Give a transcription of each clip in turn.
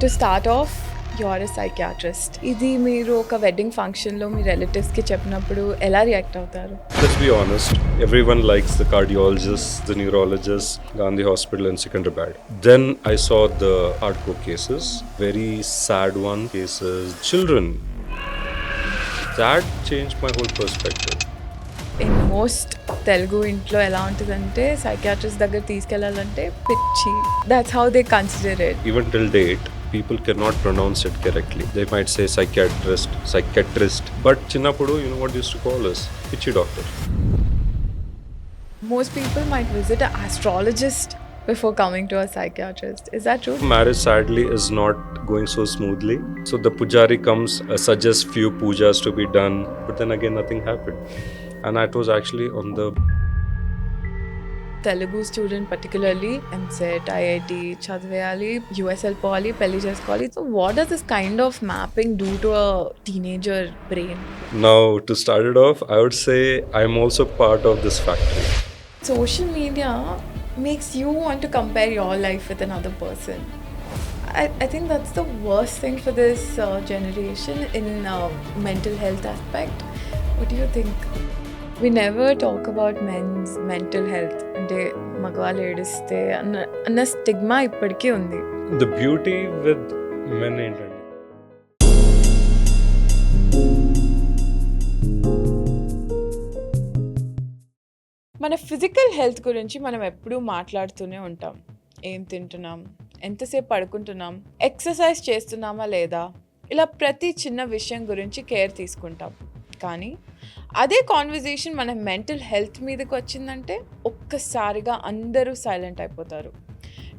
To start off, you're a psychiatrist. ఇది మీరు ఒక వెడ్డింగ్ ఫంక్షన్లో మీ రిలేటివ్స్కి చెప్పినప్పుడు ఎలా రియాక్ట్ అవుతారు? Let's be honest, everyone likes the cardiologist, the neurologist, Gandhi Hospital in Secunderabad. Then I saw the hardcore cases, very sad one cases, children. That changed my whole perspective. In most Telugu ఇంట్లో ఎలా ఉంటుందంటే psychiatrist దగ్గర తీసుకెళ్లాలంటే పిచ్చి. That's how they consider it. Even till date, people cannot pronounce it correctly. They might say psychiatrist. But chinnapudu, you know what they used to call us? Pichi doctor. Most people might visit an astrologist before coming to a psychiatrist. Is that true? Marriage sadly is not going so smoothly. So the pujari comes, suggests few pujas to be done, but then again nothing happened. And that was actually on the Telugu student particularly MCET, IIT చదివేయాలి, US వెళ్ళిపోవాలి, పెళ్లి చేసుకోవాలి. So what does this kind of mapping do to a teenager brain? Now to start it off, I would say I'm also part of this factory. Social media makes you want to compare your life with another person. I think that's the worst thing for this generation in mental health aspect. What do you think? We never talk about men's mental health. అంటే మగవాళ్ళు ఏడిస్తే అన్న stigma ఇప్పటికీ ఉంది. The beauty with men ఏంటంటే మన physical health గురించి మనం ఎప్పుడూ మాట్లాడుతూనే ఉంటాం. ఏం తింటున్నాం, ఎంతసేపు పడుకుంటున్నాం, ఎక్సర్సైజ్ చేస్తున్నామా లేదా, ఇలా ప్రతి చిన్న విషయం గురించి కేర్ తీసుకుంటాం. కానీ అదే కాన్వర్జేషన్ మన మెంటల్ హెల్త్ మీదకి వచ్చిందంటే ఒక్కసారిగా అందరూ సైలెంట్ అయిపోతారు.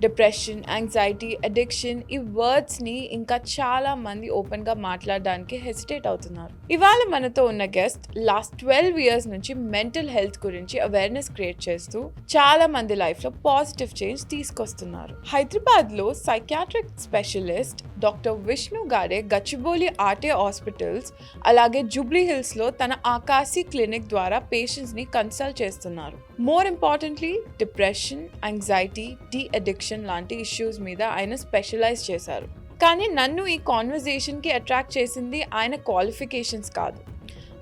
డిప్రెషన్, యాంగ్జైటీ, అడిక్షన్, ఈ వర్డ్స్ని ఇంకా చాలా మంది ఓపెన్గా మాట్లాడడానికి హెసిటేట్ అవుతున్నారు. ఇవాళ మనతో ఉన్న గెస్ట్ లాస్ట్ 12 years నుంచి మెంటల్ హెల్త్ గురించి అవేర్నెస్ క్రియేట్ చేస్తూ చాలా మంది లైఫ్లో పాజిటివ్ చేంజ్ తీసుకొస్తున్నారు. హైదరాబాద్లో psychiatric specialist doctor Vishnu Gade Gachibowli Arete hospitals అలాగే జూబ్లీ హిల్స్లో తన ఆకాశీ క్లినిక్ ద్వారా పేషెంట్స్ని కన్సల్ట్ చేస్తున్నారు. More importantly depression, anxiety, addiction లాంటి ఇష్యూస్ మీద ఆయన స్పెషలైజ్ చేశారు. కానీ నన్ను ఈ కాన్వర్జేషన్కి అట్రాక్ట్ చేసింది ఆయన క్వాలిఫికేషన్స్ కాదు,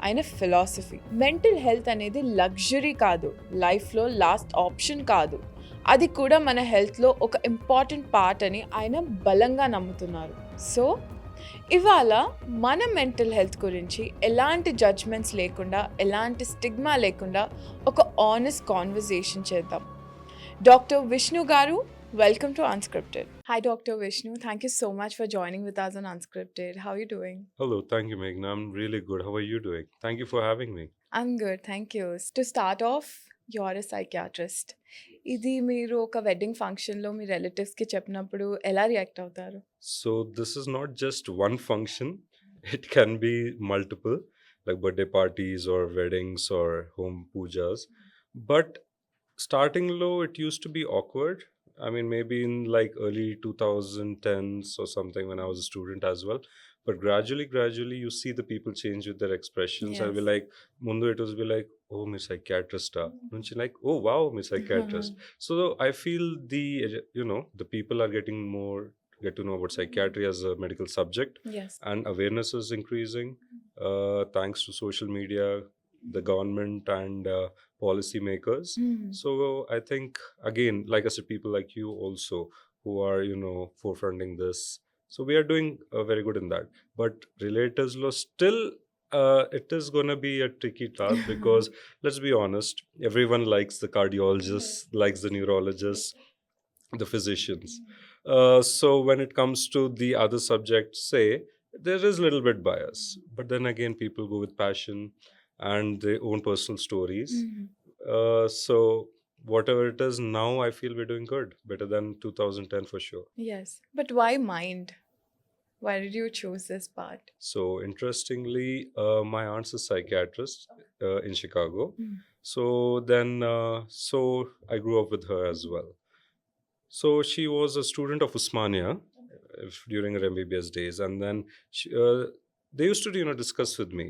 ఆయన ఫిలాసఫీ. మెంటల్ హెల్త్ అనేది లగ్జరీ కాదు, లైఫ్లో లాస్ట్ ఆప్షన్ కాదు, అది కూడా మన హెల్త్లో ఒక ఇంపార్టెంట్ పార్ట్ అని ఆయన బలంగా నమ్ముతున్నారు. సో ఇవాళ మన మెంటల్ హెల్త్ గురించి ఎలాంటి జడ్జ్మెంట్స్ లేకుండా, ఎలాంటి స్టిగ్మా లేకుండా ఒక ఆనెస్ట్ కాన్వర్జేషన్ చేద్దాం. Dr. Vishnu Garu, welcome to Unscripted. Hi Dr. Vishnu, thank you so much for joining with us on Unscripted. How are you doing? Hello, thank you, Meghna. I'm really good. How are you doing? Thank you for having me. I'm good, thank you. To start off, you're a psychiatrist. ఇది మీరు ఒక wedding ఫంక్షన్లో మీ రిలేటివ్స్కి చెప్పినప్పుడు ఎలా react అవుతారు? So this is not just one function. It can be multiple, like birthday parties or weddings or home pujas. But starting low, it used to be awkward. I mean, maybe in like early 2010s or something when I was a student as well. But gradually, you see the people change with their expressions. Yes. I'll be like, Mundu, it was be like, oh, my psychiatrist. And she like, oh, wow, my psychiatrist. So I feel the people are get to know about psychiatry as a medical subject. Yes. And awareness is increasing thanks to social media, the government and policy makers. So I think, again, like I said, people like you also who are forefronting this, so we are doing very good in that. But relatives lo still it is going to be a tricky task because let's be honest, everyone likes the cardiologist, likes the neurologist, the physicians. So when it comes to the other subjects, say there is a little bit bias, but then again people go with passion and their own personal stories. So whatever it is now, I feel we're doing good, better than 2010 for sure. Yes, but why mind? Why did you choose this part? So interestingly, my aunt's a psychiatrist in Chicago. So then so I grew up with her as well. So she was a student of Usmania during her MBBS days, and then they used to discuss with me.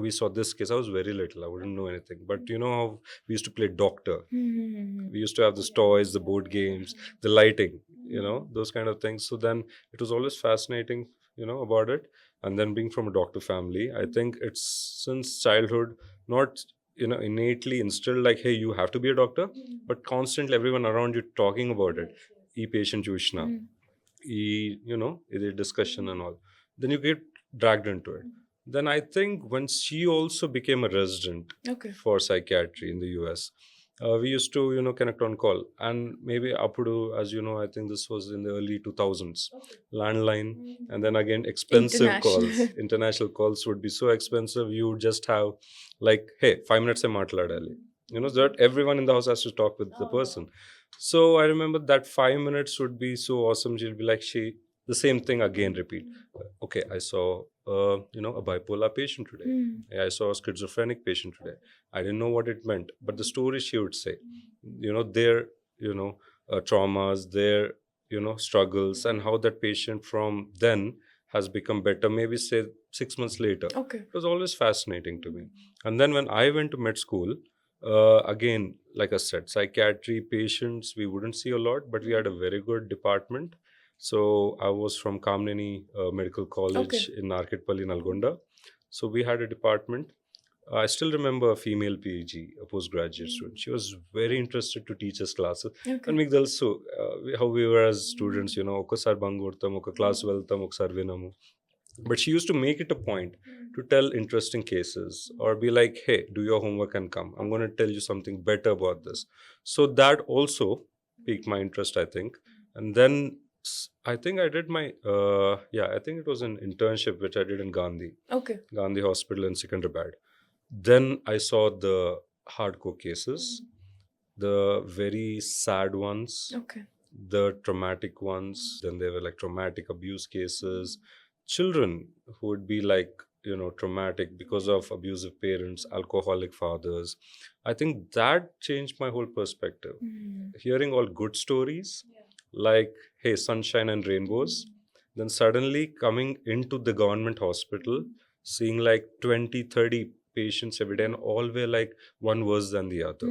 We saw this case. I was very little. I wouldn't know anything. But you know how we used to play doctor. We used to have these toys, the board games, the lighting. those kind of things. So then it was always fascinating, about it. And then being from a doctor family, I think it's since childhood, not innately instilled like, hey, you have to be a doctor, but constantly everyone around you talking about it. E-patient Jushna, the discussion and all. Then you get dragged into it. Then I think when she also became a resident for psychiatry in the US, we used to, connect on call. And maybe Apudu, as you know, I think this was in the early 2000s, landline, and then again, expensive calls. International calls would be so expensive. You would just have like, hey, 5 minutes I matladali. That everyone in the house has to talk with the person. So I remember that 5 minutes would be so awesome. She'll be like, the same thing again, repeat. Okay, I saw, a bipolar patient today. I saw a schizophrenic patient today. I didn't know what it meant, but the story she would say, their, traumas, their, struggles, and how that patient from then has become better, maybe say 6 months later. It was always fascinating to me. And then when I went to med school, again, like I said, psychiatry patients, we wouldn't see a lot, but we had a very good department. So I was from Kamneni Medical College in Narketpalli, Nalgonda. So we had a department. I still remember a female PhD, a postgraduate student. She was very interested to teach us classes. And మీకు తెలుసు how we were as students, ఒకసారి బంగ్ కొడతాం, ఒక class వెళ్తాం, ఒకసారి వినము. But she used to make it a point to tell interesting cases or be like, hey, do your homework and come. I'm going to tell you something better about this. So that also piqued my interest, I think. And then I think I did my, I think it was an internship which I did in Gandhi. Gandhi Hospital in Secunderabad. Then I saw the hardcore cases, the very sad ones, the traumatic ones. Then there were like traumatic abuse cases, children who would be like, traumatic because of abusive parents, alcoholic fathers. I think that changed my whole perspective. Hearing all good stories, like, hey, sunshine and rainbows. Then suddenly coming into the government hospital, seeing like 20, 30 patients every day, and all were like one worse than the other.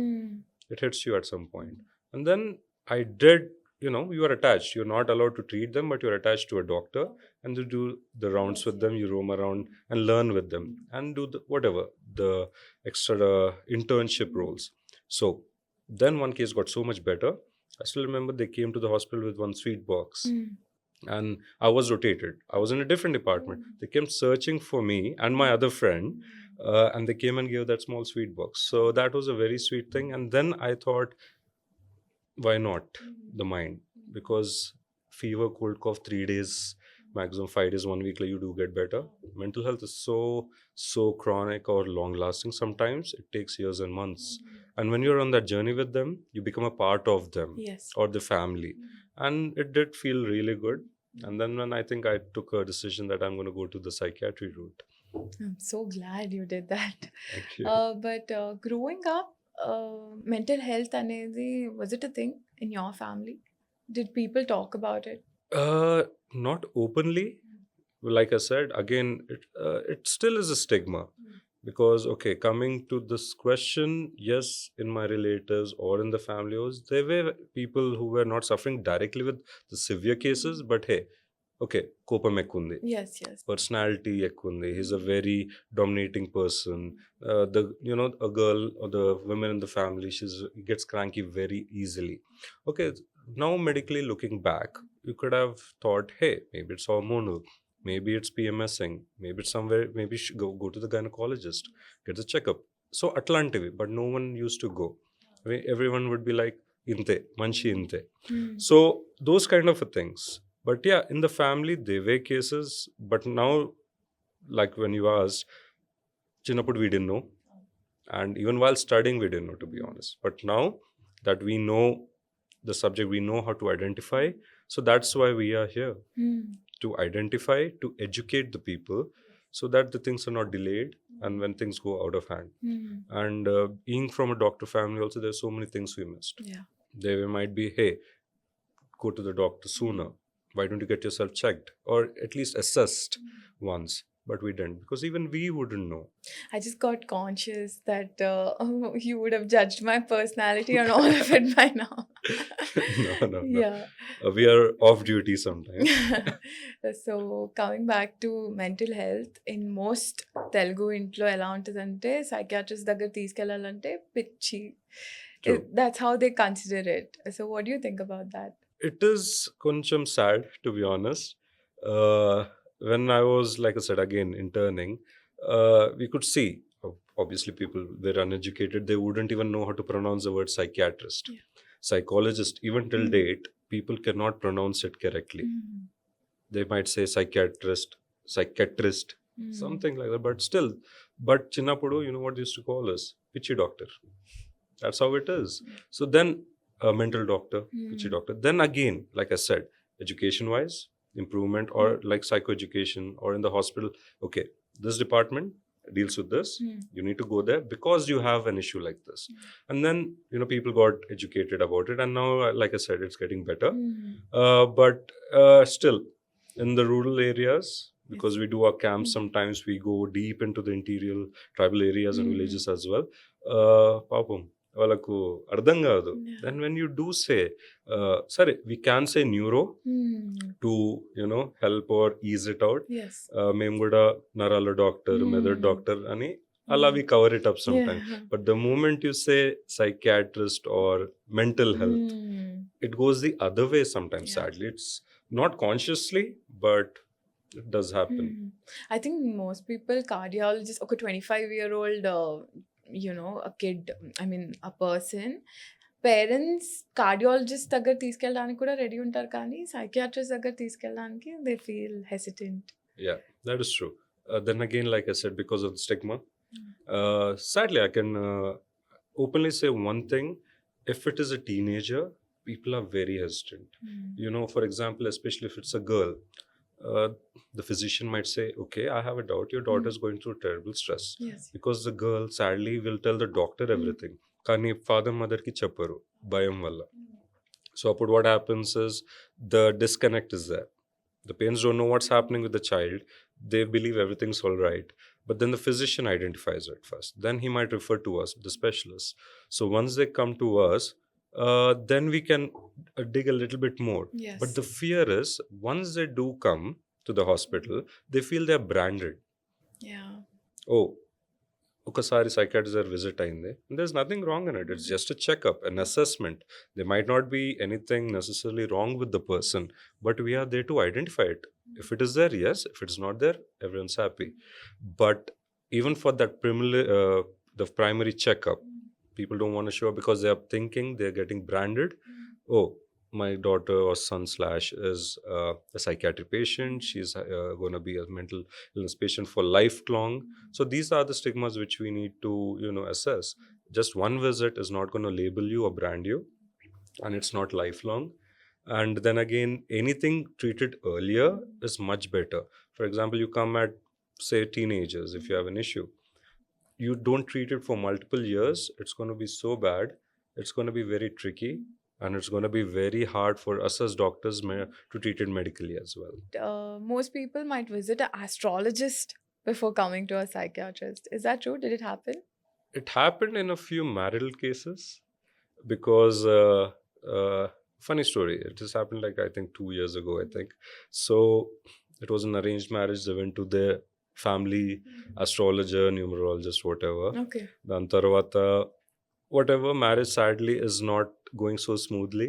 It hits you at some point. And then I did, you are attached. You're not allowed to treat them, but you're attached to a doctor, and you do the rounds with them. You roam around and learn with them and do the extra internship roles. So then one case got so much better. I still remember they came to the hospital with one sweet box. And I was rotated. I was in a different department. They came searching for me and my other friend, and they came and gave that small sweet box. So that was a very sweet thing. And then I thought, why not the mind? Because fever, cold, cough, 3 days, maximum 5 days, 1 week, like you do get better. Mental health is so chronic or long lasting. Sometimes it takes years and months. And when you're on that journey with them, you become a part of them or the family. And it did feel really good. And then when I think I took a decision that I'm going to go to the psychiatry route. I'm so glad you did that. Thank you. But growing up, mental health anedi, was it a thing in your family? Did people talk about it? Not openly. Like I said, again, it still is a stigma. Because, coming to this question, yes, in my relatives or in the families, there were people who were not suffering directly with the severe cases, but hey, kopam ekkundi. Yes. Personality ekkundi. He's a very dominating person. A girl or the women in the family, she gets cranky very easily. Now medically looking back, you could have thought, hey, maybe it's hormonal. Maybe it's PMSing. Maybe it's somewhere. Maybe you should go to the gynecologist, get the checkup. So Atlantivi, but no one used to go. I mean, everyone would be like, inte, manchi inte. So those kind of things. But yeah, in the family, there were cases. But now, like when you asked, Chinnapud, we didn't know. And even while studying, we didn't know, to be honest. But now that we know the subject, we know how to identify. So that's why we are here. To identify, to educate the people so that the things are not delayed and when things go out of hand. And being from a doctor family also, there's so many things we missed. There might be, hey, go to the doctor sooner. Why don't you get yourself checked or at least assessed once? but we didn't, because even we wouldn't know. I just got conscious that you would have judged my personality and all of it by now. No. Yeah. We are off duty sometimes. So coming back to mental health, in most Telugu ఇంట్లో ఎలా ఉంటుందంటే psychiatrist దగ్గర తీసుకెళ్ళాలంటే పిచ్చి. True. That's how they consider it. So what do you think about that? It is koncham sad, to be honest. When I was, like I said, again interning, we could see, obviously people were uneducated, they wouldn't even know how to pronounce the word psychiatrist. Yeah. Psychologist, even till Mm. date, people cannot pronounce it correctly. They might say psychiatrist, something like that, but still. But chinnapudu, you know what they used to call us? Pichi doctor. That's how it is. So then a mental doctor, pichi doctor. Then again, like I said, education wise, improvement, or like psychoeducation, or in the hospital, okay, this department deals with this. You need to go there because you have an issue like this. And then, you know, people got educated about it, and now, like I said, it's getting better. But still, in the rural areas, because we do our camps, sometimes we go deep into the interior tribal areas and villages as well. Papam, వాళ్ళకు అర్థం కాదు. Then when you do say, sorry, we can say neuro to, you know, help or ease it out. Yes. మేము కూడా నరాల doctor, మెదడు doctor అని అలా we cover it up sometimes. Yeah. But the moment you say psychiatrist or mental health, it goes the other way sometimes, Yeah. sadly. It's not consciously, but it does happen. I think most people, cardiologists, okay, 25-year-old, you know, a kid, I mean, a person, parents cardiologist దగ్గర తీసుకెళ్ళడానికి కూడా ready ఉంటారు, కానీ psychiatrist దగ్గర తీసుకెళ్ళడానికి they feel hesitant. Yeah, that is true. Then again, like I said, because of the stigma, sadly, I can openly say one thing. If it is a teenager, people are very hesitant. You know, for example, especially if it's a girl, the physician might say, okay, I have a doubt, your daughter is going through terrible stress. Yes. Because the girl sadly will tell the doctor everything. Kani father mother ki chapparu bayam valla. So appudu what happens is the disconnect is there. The parents don't know what's happening with the child. They believe everything's all right. But then the physician identifies it first. Then he might refer to us, the specialist. So once they come to us, then we can dig a little bit more. Yes. But the fear is, once they do come to the hospital, they feel they're branded. Yeah. Oh, ఒకసారి psychiatrist visit అయింది. There's nothing wrong in it. It's just a checkup, an assessment. There might not be anything necessarily wrong with the person, but we are there to identify it. If it is there, yes. If it's not there, everyone's happy. But even for that the primary checkup, people don't want to show up because they are thinking they're getting branded. Oh, my daughter or son / is a psychiatric patient. She's going to be a mental illness patient for lifelong. So these are the stigmas which we need to, you know, assess. Just one visit is not going to label you or brand you, and it's not lifelong. And then again, anything treated earlier is much better. For example, you come at, say, teenagers. If you have an issue, you don't treat it for multiple years, it's going to be so bad. It's going to be very tricky, and it's going to be very hard for us as doctors to treat it medically as well. Most people might visit an astrologist before coming to a psychiatrist. Is that true? Did it happen? It happened in a few marital cases because funny story, it just happened like I think 2 years ago, I think. So it was an arranged marriage. They went to their family astrologer, numerologist, whatever. Okay. Dan tarvata whatever, marriage sadly is not going so smoothly.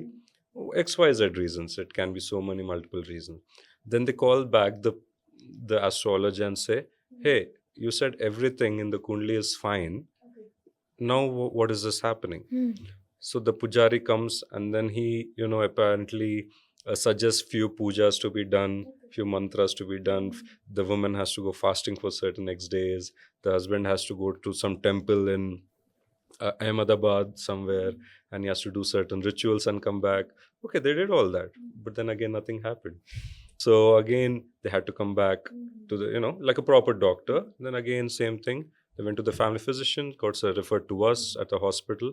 XYZ reasons. It can be so many multiple reasons. Then they call back the astrologer and say, hey, you said everything in the kundli is fine. Now what is this happening? So the pujari comes, and then he, you know, apparently suggests few pujas to be done, few mantras to be done. The woman has to go fasting for certain X days. The husband has to go to some temple in Ahmedabad somewhere, and he has to do certain rituals and come back. Okay, they did all that, but then again nothing happened. So again they had to come back to the, you know, like a proper doctor. Then again same thing, they went to the family physician, got referred to us at the hospital.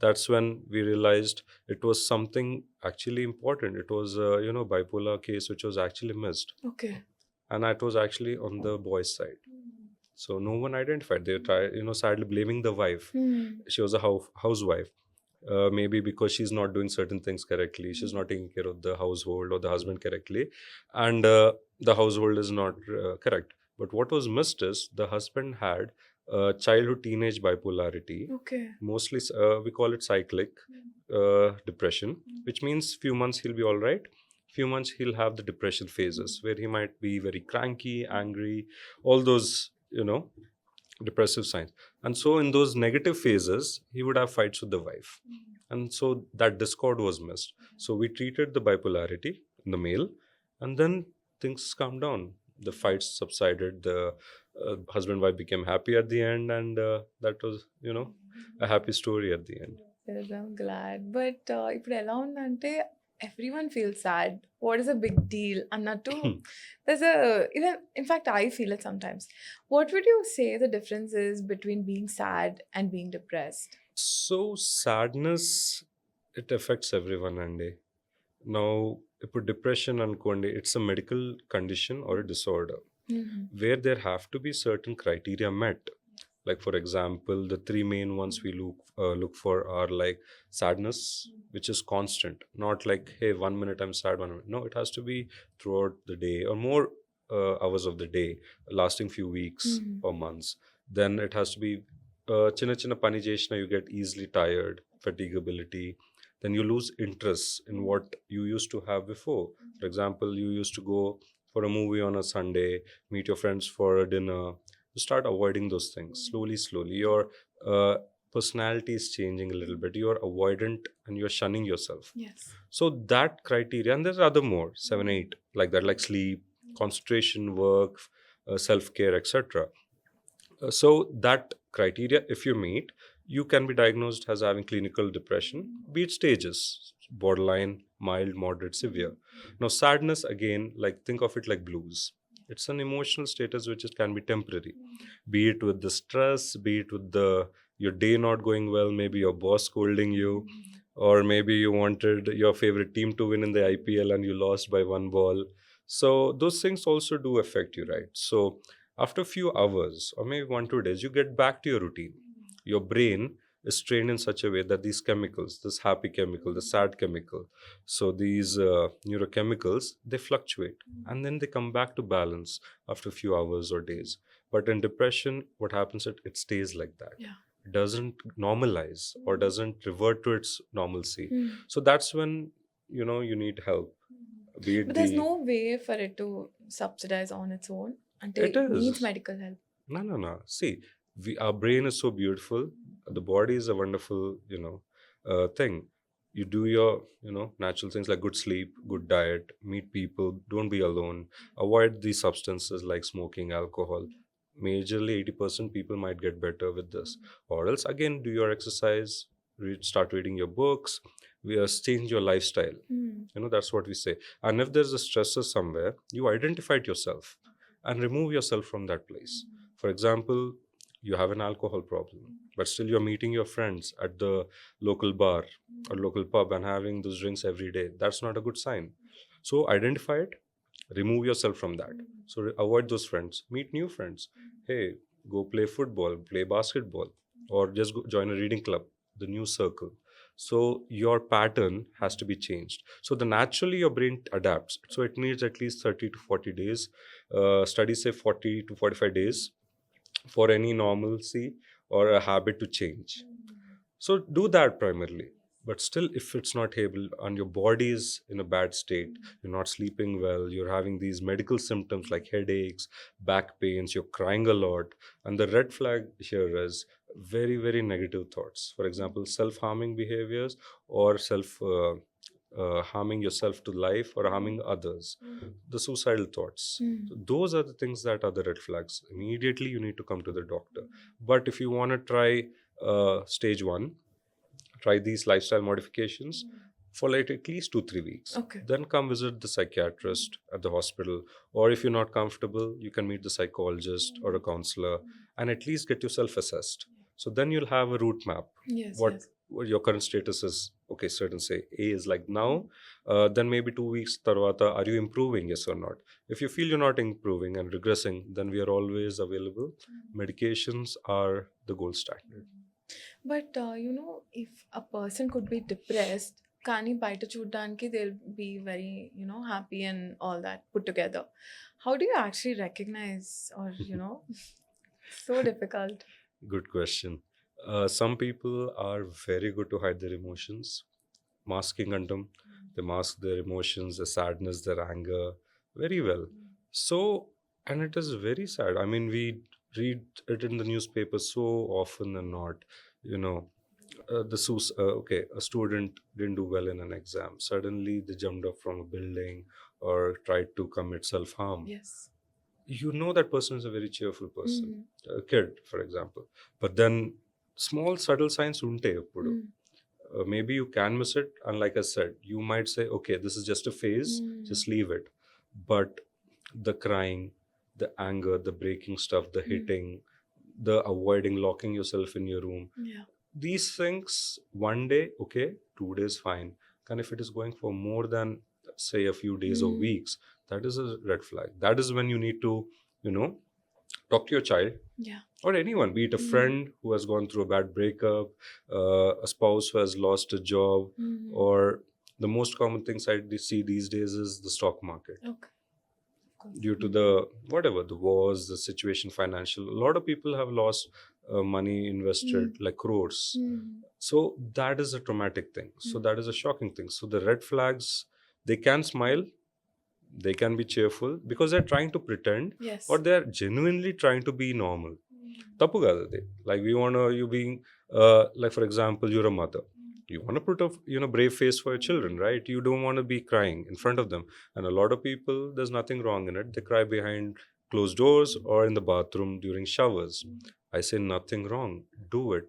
That's when we realized it was something actually important. It was you know, bipolar case which was actually missed. Okay. and it was actually on the boy's side. So no one identified. They tried, sadly blaming the wife. She was a housewife. Maybe because she's not doing certain things correctly, she's not taking care of the household or the husband correctly, and the household is not correct. But what was missed is the husband had childhood teenage bipolarity. Okay. Mostly, we call it cyclic depression, which means few months he'll be all right. Few months he'll have the depression phases where he might be very cranky, angry, all those, depressive signs. And so in those negative phases, he would have fights with the wife. And so that discord was missed. So we treated the bipolarity in the male, and then things calmed down. The fights subsided. The husband-wife became happy at the end, and that was, a happy story at the end. Yes, I'm glad. But ఇప్పుడు ఎలా ఉందంటే everyone feels sad. What is a big deal? అన్నట్టు there's a even in fact I feel it sometimes. What would you say the difference is between being sad and being depressed? So sadness, it affects everyone, Andy. Now, ఇప్పుడు depression అనుకోండి, it's a medical condition or a disorder where there have to be certain criteria met. Like, for example, the three main ones we look for are like sadness, which is constant, not like, hey, 1 minute I'm sad, 1 minute. No, it has to be throughout the day or more hours of the day, lasting few weeks or months. Then it has to be chinna chinna pani chesina, you get easily tired, fatigability. Then you lose interest in what you used to have before. For example, you used to go for a movie on a Sunday, meet your friends for a dinner. You start avoiding those things slowly. Your personality is changing a little bit. You're avoidant and you're shunning yourself. Yes. So that criteria, and there's other more, 7 8 like that, like sleep, concentration, work, self-care, etc. So that criteria, if you meet, you can be diagnosed as having clinical depression, be it stages: borderline, mild, moderate, severe. Now sadness, again, like think of it like blues. It's an emotional status which can be temporary, be it with the stress, be it with your day not going well, maybe your boss scolding you, or maybe you wanted your favorite team to win in the IPL and you lost by 1 ball. So those things also do affect you, right? So after a few hours or maybe 1 2 days, you get back to your routine. Your brain is trained in such a way that these chemicals, this happy chemical, the sad chemical, so these neurochemicals, they fluctuate and then they come back to balance after a few hours or days. But in depression, what happens is it stays like that. Yeah. It doesn't normalize or doesn't revert to its normalcy. So that's when you need help. Be it But there's no way for it to subsidize on its own until It it needs is. medical help. No. See, our brain is so beautiful. The body is a wonderful, thing. You do your, natural things like good sleep, good diet, meet people, don't be alone, avoid these substances like smoking, alcohol. Majorly 80% people might get better with this. Or else, again, do your exercise, start reading your books, change your lifestyle. That's what we say. And if there's a stressor somewhere, you identify it yourself and remove yourself from that place. For example, you have an alcohol problem, but still you're meeting your friends at the local bar or local pub and having those drinks every day. That's not a good sign. So identify it, remove yourself from that. So avoid those friends, meet new friends. Hey, go play football, play basketball, or just go join a reading club, the new circle. So your pattern has to be changed. So naturally your brain adapts. So it needs at least 30 to 40 days. Studies say 40 to 45 days for any normalcy or a habit to change. So do that primarily. But still, if it's not able and your body is in a bad state, you're not sleeping well, you're having these medical symptoms like headaches, back pains, you're crying a lot, and the red flag here is very, very negative thoughts. For example, self-harming behaviors or harming yourself to life or harming others, the suicidal thoughts. So those are the things that are the red flags. Immediately you need to come to the doctor. But if you want to try stage 1, try these lifestyle modifications for like at least 2-3 weeks. Okay. Then come visit the psychiatrist at the hospital, or if you're not comfortable, you can meet the psychologist or a counselor and at least get yourself assessed. So then you'll have a route map. Yes. What your current status is okay, certain say A is like now, then maybe 2 weeks tarvata, are you improving, yes or not? If you feel you're not improving and regressing, then we are always available. Medications are the gold standard. But if a person could be depressed, కానీ బయట చూడడానికి they'll be very, happy and all that put together. How do you actually recognize, or, so difficult? Good question. Some people are very good to hide their emotions. Masking antum. They mask their emotions, their sadness, their anger very well. So, and it is very sad. I mean, we read it in the newspaper so often and not, you know, okay, a student didn't do well in an exam. Suddenly they jumped up from a building or tried to commit self-harm. Yes. You know that person is a very cheerful person, Mhm. a kid, for example. But then small subtle signs unte appudu. Maybe you can miss it, and like I said, you might say, okay, this is just a phase, just leave it. But the crying, the anger, the breaking stuff, the hitting, the avoiding locking yourself in your room, Yeah. these things, one day okay, 2 days fine. And if it is going for more than, say, a few days or weeks, that is a red flag. That is when you need to, you know, talk to your child Yeah. or anyone, be it a friend who has gone through a bad breakup, a spouse who has lost a job, or the most common things I see these days is the stock market. Okay. Of course. Due to the whatever the wars, the situation, financial, a lot of people have lost money invested, like crores. So that is a traumatic thing. So that is a shocking thing. So the red flags, they can smile, they can be cheerful because they're trying to pretend, Yes. or they're genuinely trying to be normal. Tappu kada adi. Like we want to, you being like for example, you're a mother, you want to put a brave face for your children, right? You don't want to be crying in front of them. And a lot of people, there's nothing wrong in it, they cry behind closed doors or in the bathroom during showers. I say nothing wrong, do it.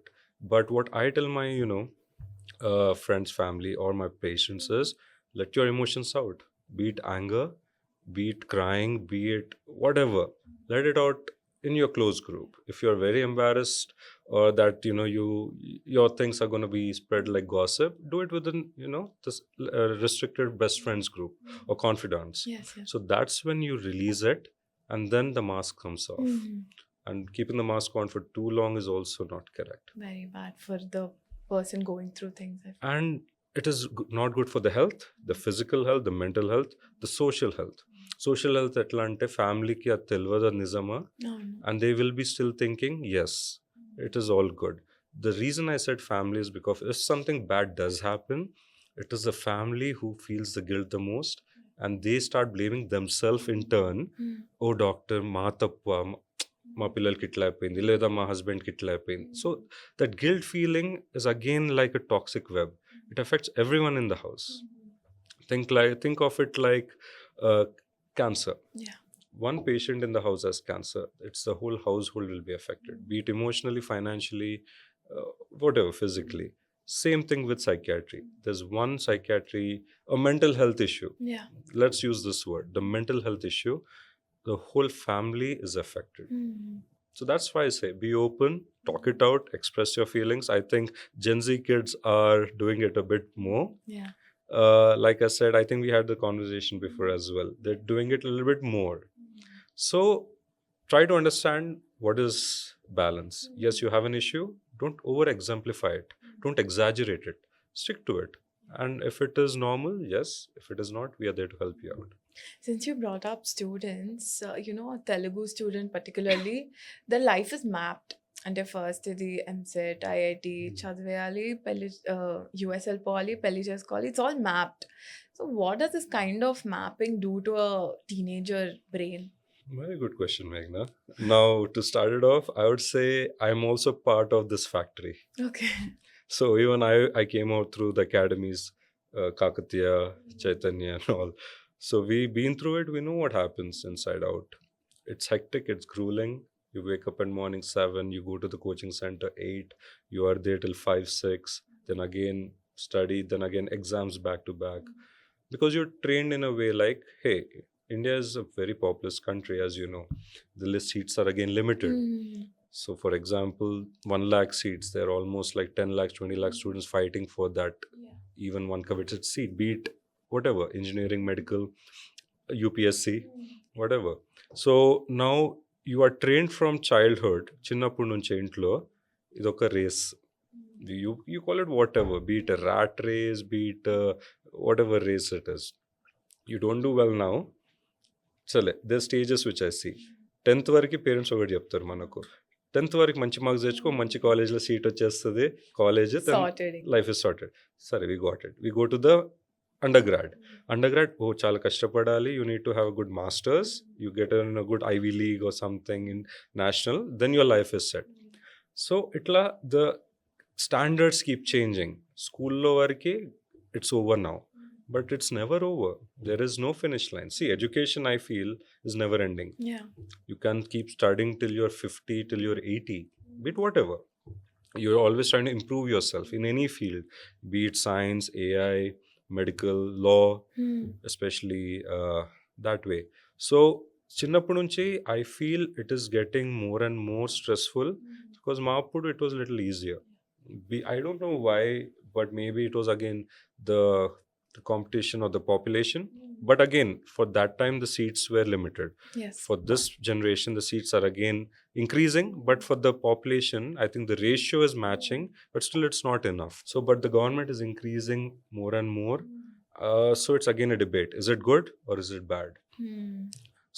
But what I tell my friends, family, or my patients is, let your emotions out. Be it anger, be it crying, be it whatever, let it out in your close group. If you're very embarrassed, or that your things are going to be spread like gossip, do it within this restricted best friends group or confidants. Yes. Yes. So that's when you release it, and then the mask comes off. And keeping the mask on for too long is also not correct. Very bad for the person going through things. And it is not good for the health, the physical health, the mental health, the social health. Social health ఎట్లా అంటే ఫ్యామిలీకి అది తెలియదు, అది నిజమా, and they will be still thinking, yes, it is all good. The reason I said family is because if something bad does happen, it is the family who feels the guilt the most, and they start blaming themselves in turn. Oh doctor, మా తప్పు, మా పిల్లలకి ఇట్లా అయిపోయింది, లేదా మా హస్బెండ్కి ఇట్లా అయిపోయింది. So that guilt feeling is again like a toxic web. It affects everyone in the house. Think of it like cancer. Yeah. One patient in the house has cancer, it's the whole household will be affected, be it emotionally, financially, whatever, physically. Same thing with psychiatry. There's one psychiatry, a mental health issue. Yeah. Let's use this word, the mental health issue. The whole family is affected. So that's why I say be open, talk it out, express your feelings. I think Gen Z kids are doing it a bit more. Yeah. Like I said, I think we had the conversation before as well. They're doing it a little bit more. So try to understand what is balance. Yes, you have an issue. Don't over exemplify it. Don't exaggerate it. Stick to it. And if it is normal, yes. If it is not, we are there to help you out. Since you brought up students, a Telugu student particularly, their life is mapped. అంటే first ఇది EAMCET, IIT చదివేయాలి, పెళ్లి US వెళ్ళిపోవాలి, పెళ్లి చేసుకోవాలి. It's all mapped. So what does this kind of mapping do to a teenager brain? Very good question, Meghna. Now, to start it off, I would say I'm also part of this factory. Okay. So even I came out through the academies, Kakatiya, Chaitanya and all. So we've been through it. We know what happens inside out. It's hectic, it's grueling. You wake up in morning 7, you go to the coaching center 8, you are there till 5, 6, then again study, then again exams back to back. Because you're trained in a way like, hey, India is a very populous country, as you know. The list seats are again limited. So for example, 1 lakh seats, there are almost like 10 lakhs, 20 lakh students fighting for that, even one coveted seat, be it whatever, engineering, medical, UPSC, whatever. So now you are trained from childhood, చిన్నప్పటి నుంచే ఇంట్లో ఇదొక race. You call it whatever, be it a rat race, be it whatever race it is. You don't do well now. సరే, they stages which I see. 10th వరకు parents ఒకటి చెప్తారు మనకు, 10th వరకు మంచి మార్క్స్ తెచ్చుకో, మంచి కాలేజ్లో సీట్ వచ్చేస్తుంది, college Sorted. Life is sorted. సరే, we got it. We go to the undergrad. Oh చాలా కష్టపడాలి, you need to have a good masters, you get in a good Ivy League or something in national, then your life is set. So ఇట్లా the standards keep changing. స్కూల్లో వరకు it's over now. But it's never over. There is no finish line. See, education, I feel, is never ending. Yeah. You can keep studying till you're 50, till you're 80, be it whatever. You're always trying to improve yourself in any field, be it science, AI, medical, law, especially that way. So, చిన్నప్పటి నుంచి I feel it is getting more and more stressful, because మాప్పుడు it was a little easier. I don't know why, but maybe it was again the competition or the population. But again, for that time the seats were limited. Yes. For this generation the seats are again increasing, but for the population I think the ratio is matching, but still it's not enough. So but the government is increasing more and more. So it's again a debate, is it good or is it bad?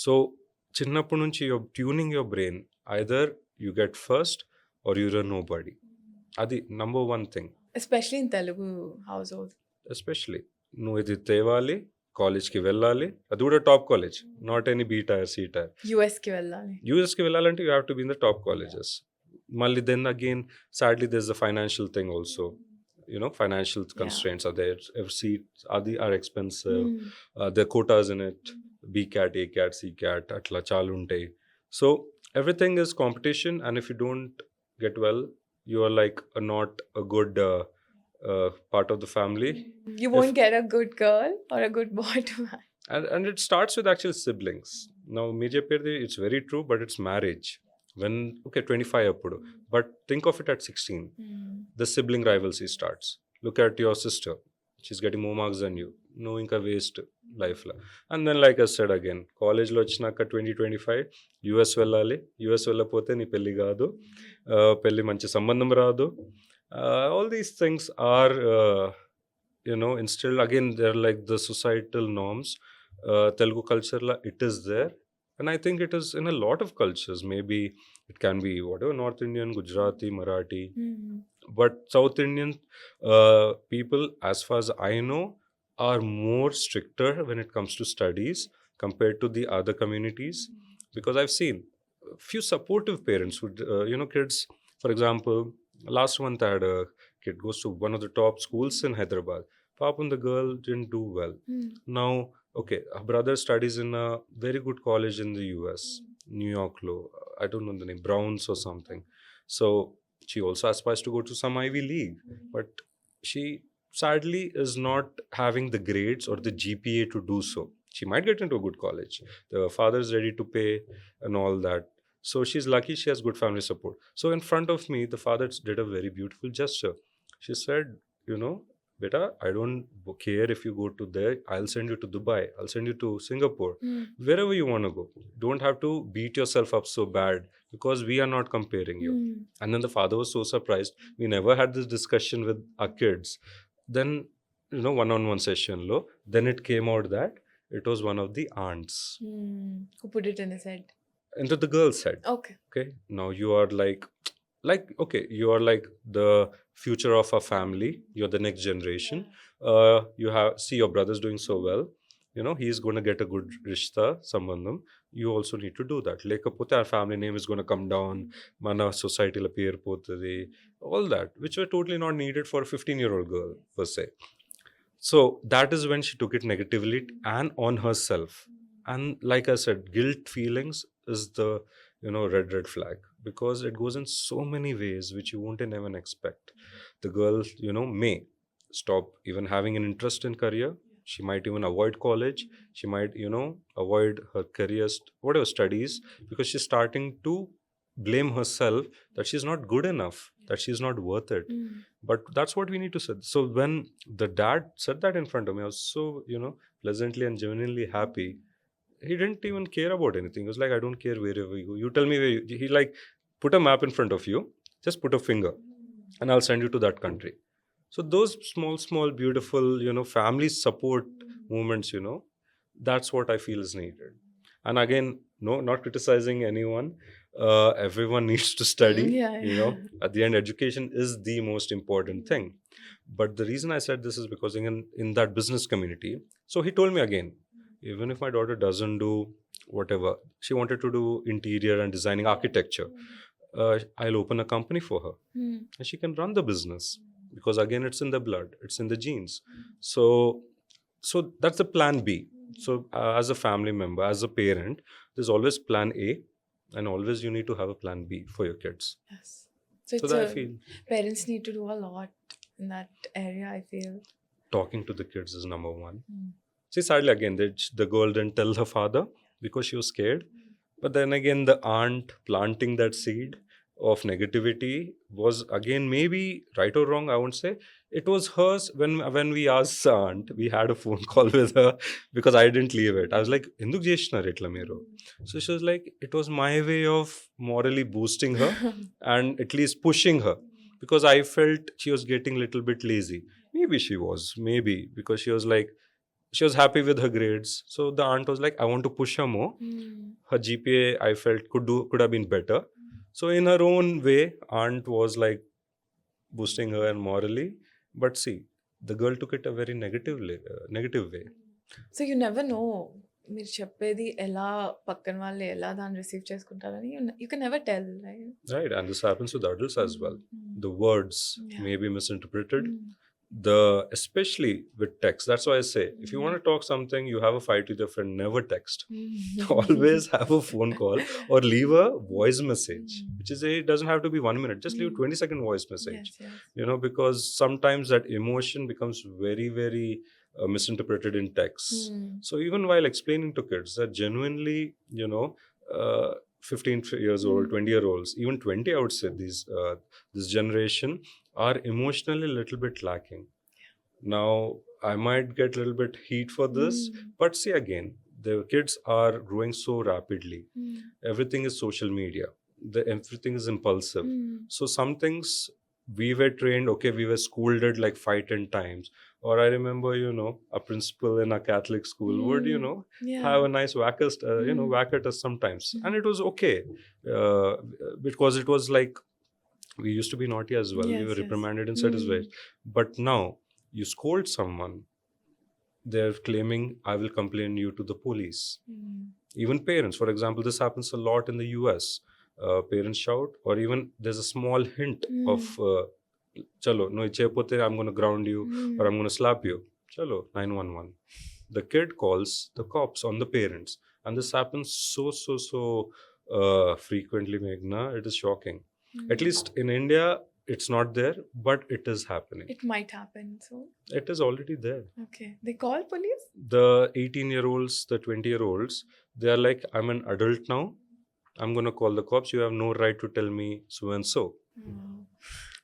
So చిన్నప్పటి నుంచి you're tuning your brain, either you get first or you're a nobody. Adi number one thing, Especially in Telugu household. especially నువ్వు ఇది తేవాలి, కాలేజ్కి వెళ్ళాలి, అది కూడా top college, not any B tier, C tier. యుఎస్కి వెళ్ళాలి. యూఎస్కి వెళ్ళాలంటే you have to be in the top colleges. మళ్ళీ then again sadly this the financial thing also. Financial constraints are there. Every seat are expensive. There are quotas in it. BCAT, ACAT, CCAT, atla chalu untayi. So everything is competition, and if you don't get well, you are like not a good part of the family. You won't get a good girl or a good boy to marry. And it starts with actual siblings. Now meer cheppedi it's very true, but it's marriage. When 25 appudu, but think of it at 16. The sibling rivalry starts. Look at your sister, she's getting more marks than you. No inka waste life la. And then like I said again, college lo vachinaka 2025 US vellali, US vellapothe nee pelli gaadu, pelli manchi sambandham raadu. All these things are instilled. Again, they're like the societal norms. Telugu culture la it is there, and I think it is in a lot of cultures. Maybe it can be whatever, North Indian, Gujarati, Marathi, but South Indian people, as far as I know, are more stricter when it comes to studies compared to the other communities, because I've seen few supportive parents who kids, for example, last month I had a kid goes to one of the top schools in Hyderabad. Papam, the girl didn't do well. Now, okay, her brother studies in a very good college in the US, New York Law. I don't know the name, Browns or something. So she also aspires to go to some Ivy League, but she sadly is not having the grades or the GPA to do so. She might get into a good college. The father is ready to pay and all that. So she's lucky she has good family support. So in front of me, the father did a very beautiful gesture. She said, beta, I don't care if you go to there. I'll send you to Dubai. I'll send you to Singapore. Wherever you want to go. Don't have to beat yourself up so bad, because we are not comparing you. And then the father was so surprised. We never had this discussion with our kids. Then, one-on-one session lo, then it came out that it was one of the aunts. Who put it in his head? Into the girl's head. Okay. Now you are like okay, you are like the future of our family. You're the next generation. You see your brother's doing so well. He's going to get a good rishta, sambandham. You also need to do that. Lekapothe our family name is going to come down. Mana society la peer potadi. All that, which were totally not needed for a 15-year-old girl per se. So that is when she took it negatively and on herself. And like I said, guilt feelings is the red flag, because it goes in so many ways which you won't even expect. The girl may stop even having an interest in career. She might even avoid college. She might avoid her career whatever studies, because she's starting to blame herself that she's not good enough, that she's not worth it. But that's what we need to say. So when the dad said that in front of me, I was so, pleasantly and genuinely happy. He didn't even care about anything. He was like, I don't care wherever you go. You tell me where he like put a map in front of you, just put a finger and I'll send you to that country. So those small, beautiful, family support movements, that's what I feel is needed. And again, no, not criticizing anyone. Everyone needs to study. Yeah. At the end, education is the most important thing. But the reason I said this is because in that business community, so he told me again, even if my daughter doesn't do whatever, she wanted to do interior and designing architecture, I'll open a company for her and she can run the business, because again, it's in the blood, it's in the genes. So that's the plan B. So as a family member, as a parent, there's always plan A, and always you need to have a plan B for your kids. Yes. So So that I feel parents need to do a lot in that area, I feel. talking to the kids is number one. See, sadly, again, the girl didn't tell her father because she was scared. But then again, the aunt planting that seed of negativity was, again, maybe right or wrong, I won't say. It was hers. When we asked the aunt, we had a phone call with her because I didn't leave it. I was like, "Induk chestunnaru itla meeru?" So she was like, it was my way of morally boosting her and at least pushing her, because I felt she was getting a little bit lazy. Maybe she was, maybe because she was like, she was happy with her grades. So the aunt was like, I want to push her more. Her GPA, I felt, could have been better. So in her own way, aunt was like boosting her and morally. But see, the girl took it a very negative way. So you never know మీరు చెప్పేది ఎలా పక్కన వాళ్ళు ఎలా దాన్ని receive చేసుకుంటారని you can never tell, right? Right, and this happens with adults as well. The words may be misinterpreted. Especially with text. That's why I say, if you want to talk something, you have a fight with your friend, never text. Always have a phone call or leave a voice message, which is it doesn't have to be 1 minute. Just leave a 20-second voice message. Yes. Because sometimes that emotion becomes very, very misinterpreted in text. So even while explaining to kids that genuinely, 15 years old, 20-year-olds, even 20, I would say, this generation are emotionally a little bit lacking. Now, I might get a little bit heat for this, but see, again, the kids are growing so rapidly. Everything is social media. Everything is impulsive. So some things we were trained, okay, we were scolded like 5-10 times. Or I remember, a principal in a Catholic school would, have a nice whack at us sometimes. And it was okay, because it was like, we used to be naughty as well. We were reprimanded in certain ways. But now, you scold someone, they're claiming, I will complain you to the police. Even parents, for example, this happens a lot in the US. Parents shout, or even there's a small hint of, chalo, no, I'm going to ground you, or I'm going to slap you. Chalo, 911. The kid calls the cops on the parents. And this happens so frequently, Meghna. It is shocking. At least in India, it's not there, but it is happening. It might happen. So it is already there. Okay. They call police? The 18-year-olds, the 20-year-olds, they are like, I'm an adult now. I'm going to call the cops. You have no right to tell me so and so.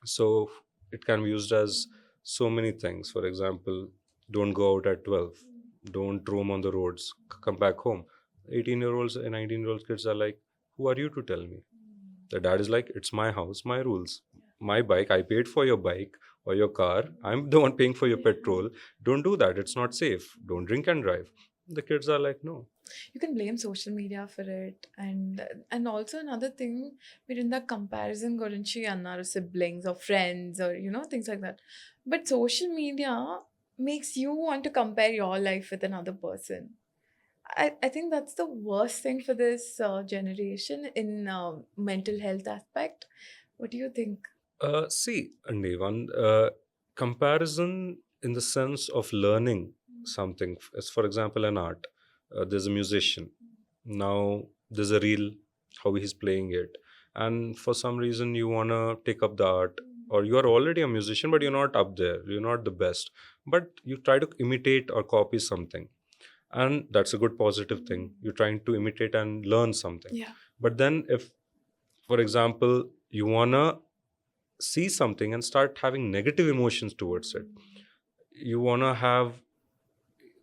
So it can be used as so many things. For example, don't go out at 12. Don't roam on the roads. Come back home. 18-year-olds and 19-year-old kids are like, who are you to tell me? The dad is like, it's my house, my rules, my bike. I paid for your bike or your car. I'm the one paying for your petrol. Don't do that. It's not safe. Don't drink and drive. The kids are like, no. You can blame social media for it. And also another thing, we're in the comparison gurinchi annaru, siblings or friends or, things like that. But social media makes you want to compare your life with another person. I think that's the worst thing for this generation in mental health aspect. What do you think? See, Andy, one comparison in the sense of learning something. As for example, an art. There's a musician. Now there's a reel, how he's playing it. And for some reason, you want to take up the art. Or you are already a musician, but you're not up there. You're not the best. But you try to imitate or copy something. And that's a good positive thing. You're trying to imitate and learn something. Yeah. But then if For example, you wanna see something and start having negative emotions towards it. You wanna have,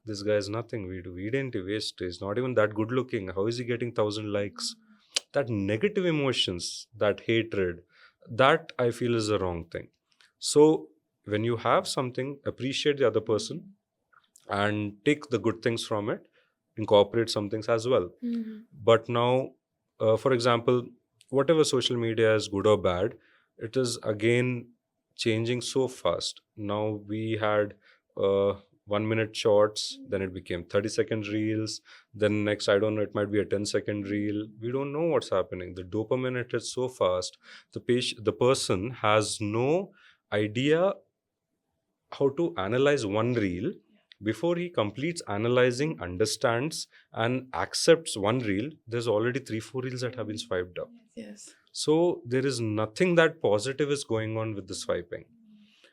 this guy is nothing, we didn't waste, he's not even that good looking, how is he getting 1,000 likes? That negative emotions, that hatred, that I feel is a wrong thing. So when you have something, appreciate the other person and take the good things from it, incorporate some things as well. But now, for example, whatever social media is good or bad, it is again changing so fast. Now we had 1 minute shorts, then it became 30-second reels, then next, I don't know, it might be a 10-second reel. We don't know what's happening. The dopamine hit is so fast. The person has no idea how to analyze one reel. Before he completes analyzing, understands, and accepts one reel, there's already 3-4 reels that have been swiped up. Yes. So there is nothing that positive is going on with the swiping.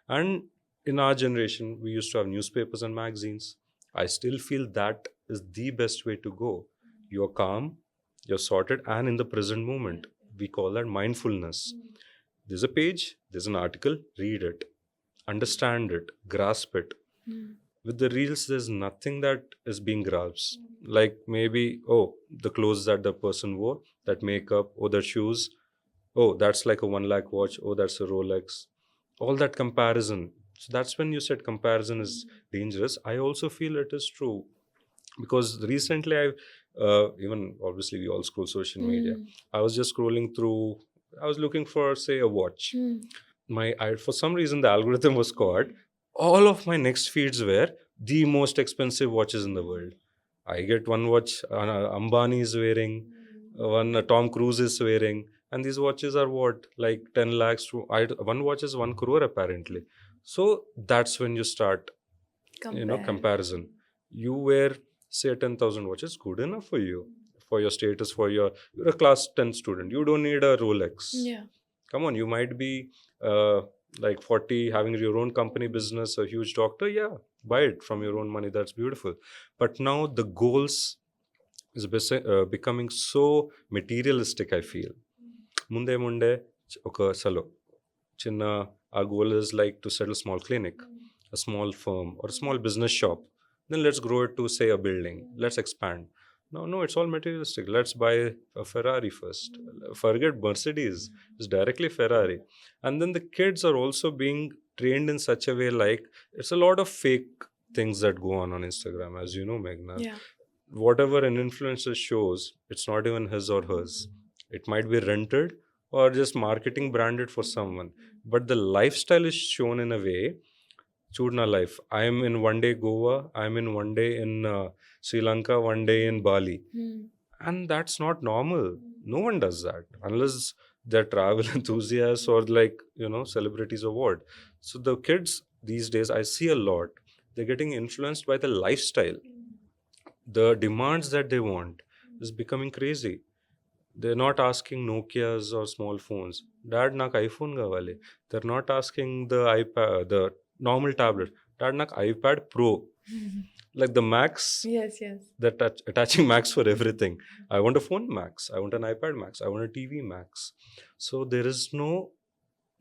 And in our generation, we used to have newspapers and magazines. I still feel that is the best way to go. You're calm, you're sorted, and in the present moment. We call that mindfulness. There's a page, there's an article, read it, understand it, grasp it. With the reels, there's nothing that is being grasped. Like maybe, oh, the clothes that the person wore, that makeup, or the shoes, oh, that's like a 1 lakh watch, oh, that's a Rolex. All that comparison. So that's when you said comparison is dangerous. I also feel it is true. Because recently even obviously we all scroll social media. I was just scrolling through, I was looking for, say, a watch. For some reason the algorithm was caught. All of my next feeds were the most expensive watches in the world. I get one watch Ambani is wearing, one Tom Cruise is wearing, and these watches are what, like 10 lakhs to one watch is 1 crore apparently. So that's when you start comparison. You wear, say, 10,000 watches, good enough for you, for your status, you're a class 10 student, you don't need a Rolex. Yeah. Come on, you might be like 40, having your own company business, a huge doctor. Yeah, buy it from your own money. That's beautiful. But now the goals is becoming so materialistic, I feel. Munde, okay, salo. Chinna, our goal is like to set a small clinic, a small firm, or a small business shop. Then let's grow it to, say, a building. Let's expand. No, it's all materialistic. Let's buy a Ferrari first. Forget Mercedes. It's directly Ferrari. And then the kids are also being trained in such a way, like, it's a lot of fake things that go on Instagram, as you know, Meghna. Yeah. Whatever an influencer shows, it's not even his or hers. It might be rented or just marketing branded for someone. But the lifestyle is shown in a way, Chudna life. I am in one day Goa, I am in one day in Sri Lanka, one day in Bali. And that's not normal. No one does that unless they're travel enthusiasts or like, celebrities or what. So the kids these days, I see a lot, they're getting influenced by the lifestyle. The demands that they want is becoming crazy. They're not asking Nokias or small phones. Dad, nak iPhone gavali. They're not asking the iPad, the normal tablet. Dad, nak iPad Pro. Like the Max. Yes. They're attaching Max for everything. I want a phone Max. I want an iPad Max. I want a TV Max. So there is no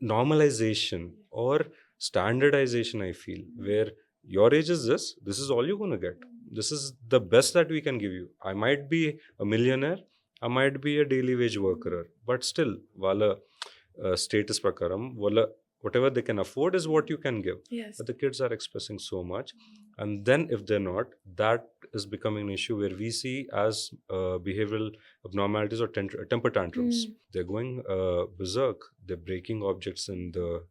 normalization or standardization, I feel, where your age is this is all you're going to get. This is the best that we can give you. I might be a millionaire, I might be a daily wage worker, but still, wala status prakaram, wala whatever they can afford is what you can give. Yes. But the kids are expressing so much, and then if they're not, that is becoming an issue where we see as behavioral abnormalities or temper tantrums. They're going berserk. They're breaking objects in the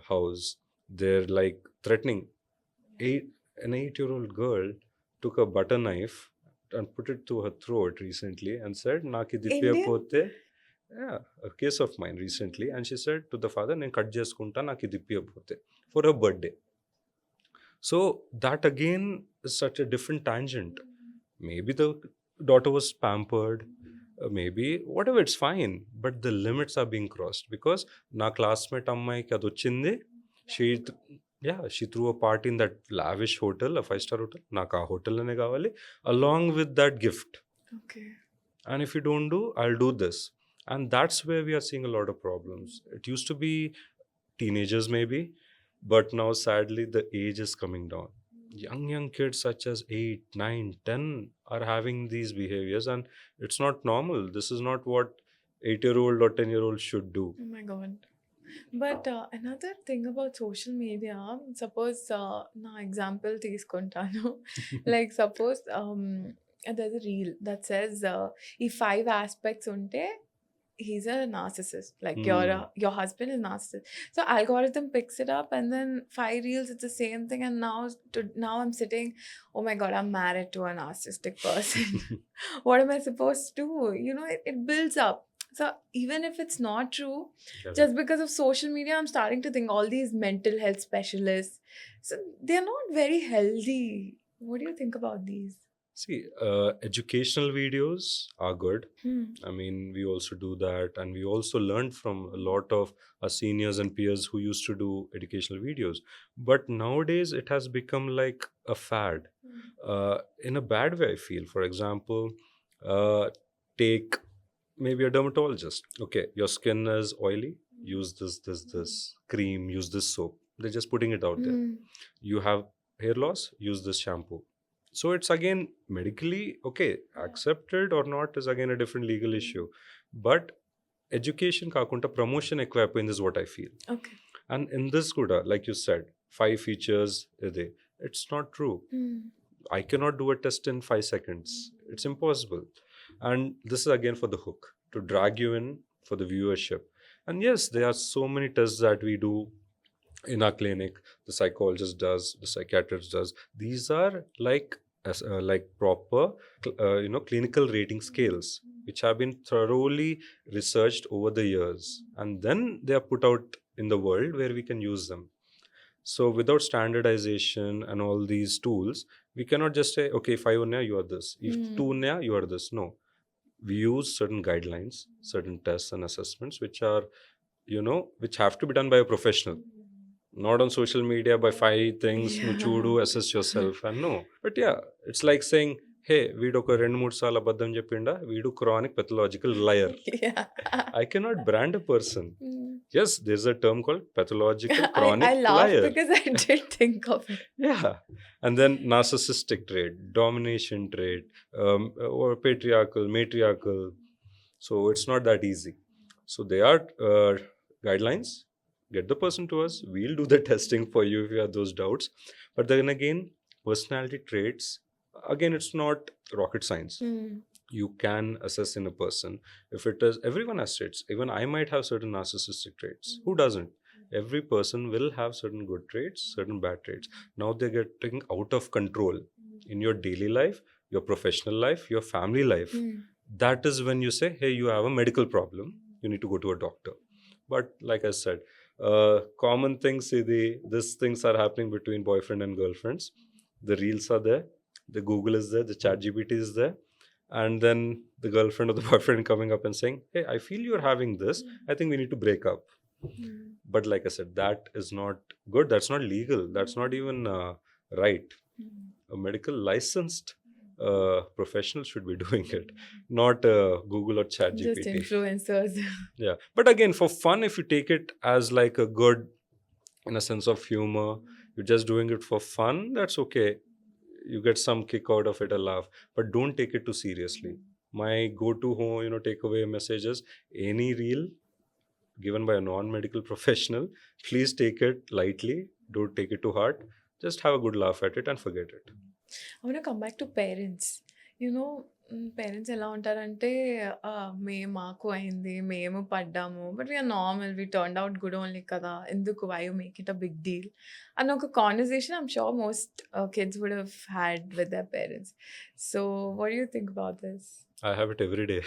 house. They're like threatening. An 8-year-old girl took a butter knife and put it to her throat recently and said, "Naki dipya pote." Yeah, a case of mine recently, and she said to the father, "Nen cut cheskunta, naki dipya pote," for her birthday. So that again is such a different tangent. Maybe the daughter was pampered, maybe whatever, it's fine, but the limits are being crossed because na classmate ammaiki adochindi, she threw a party in that lavish hotel, a 5-star hotel. Naku aa hotel ane kavali, along with that gift. Okay. And if you don't do, I'll do this. And that's where we are seeing a lot of problems. It used to be teenagers maybe, but now sadly the age is coming down. Young kids such as 8, 9, 10 are having these behaviors, and it's not normal. This is not what 8-year-old or 10-year-old should do. Oh my God. But another thing about social media, suppose నా example తీసుకుంటాను. Like suppose there's a reel that says ఈ 5 aspects ఉంటే he's a narcissist. Like your husband is narcissist. So algorithm picks it up and then 5 reels it's the same thing, and now I'm sitting, oh my God, I'm married to a narcissistic person. What am I supposed to do? You know, it builds up. So even if it's not true, just because of social media, I'm starting to think all these mental health specialists, so they're not very healthy. What do you think about these? See, educational videos are good. Hmm. I mean, we also do that, and we also learned from a lot of our seniors and peers who used to do educational videos. But nowadays, it has become like a fad, in a bad way, I feel. For example, take maybe a dermatologist. Okay, your skin is oily. Use this cream. Use this soap. They're just putting it out there. You have hair loss. Use this shampoo. So it's again medically okay, accepted or not is again a different legal issue. But education kakunta promotion ekku అయిపోయింది is what I feel. Okay. And in this kuda, like you said, 5 features ide. It's not true. I cannot do a test in 5 seconds. It's impossible. And this is again for the hook, to drag you in for the viewership. And yes, there are so many tests that we do in our clinic. The psychologist does, the psychiatrist does. These are like proper clinical rating scales which have been thoroughly researched over the years, and then they are put out in the world where we can use them. So without standardization and all these tools, we cannot just say, okay, if 5 unya you are this, if 2 unya you are this. No, we use certain guidelines, certain tests and assessments which are which have to be done by a professional, not on social media by 5 things nu chudu, assess yourself. And no, but yeah, it's like saying, hey, వీడు ఒక 2-3 సార్లు అబద్ధం చెప్పిండా, వీడు chronic pathological liar. Yeah. I cannot brand a person. Yes, there's a term called pathological chronic I laugh liar. because I did think of it. Yeah. And then narcissistic trait, domination trait, or patriarchal, matriarchal. So it's not that easy. So they are guidelines. Get the person to us. We'll do the testing for you if you have those doubts. But then again, personality traits, again, it's not rocket science. You can assess in a person. If it is, everyone has traits. Even I might have certain narcissistic traits. Who doesn't? Every person will have certain good traits, certain bad traits. Now they're getting out of control in your daily life, your professional life, your family life. That is when you say, hey, you have a medical problem. You need to go to a doctor. But like I said, common things, these things are happening between boyfriend and girlfriends. The reels are there, the Google is there, the ChatGPT is there, and then the girlfriend or the boyfriend coming up and saying, hey, I feel you're having this, I think we need to break up. But like I said, that is not good. That's not legal. That's not even right. A medical licensed professional should be doing it, not Google or ChatGPT. Just influencers. Yeah, but again, for fun, if you take it as like a good, in a sense of humor, you're just doing it for fun, that's okay. You get some kick out of it, a laugh, but don't take it too seriously. My go-to home, takeaway messages: any reel given by a non-medical professional, please take it lightly. Don't take it to heart. Just have a good laugh at it and forget it. I want to come back to parents. Parents ఎలా ఉంటారంటే మాకు అయింది, మేము పడ్డాము, but we are normal, we turn out good only కదా, ఎందుకు why you make it a big deal అన్న ఒక conversation I'm sure most kids would have had with their parents. So what you think about this? I have it every day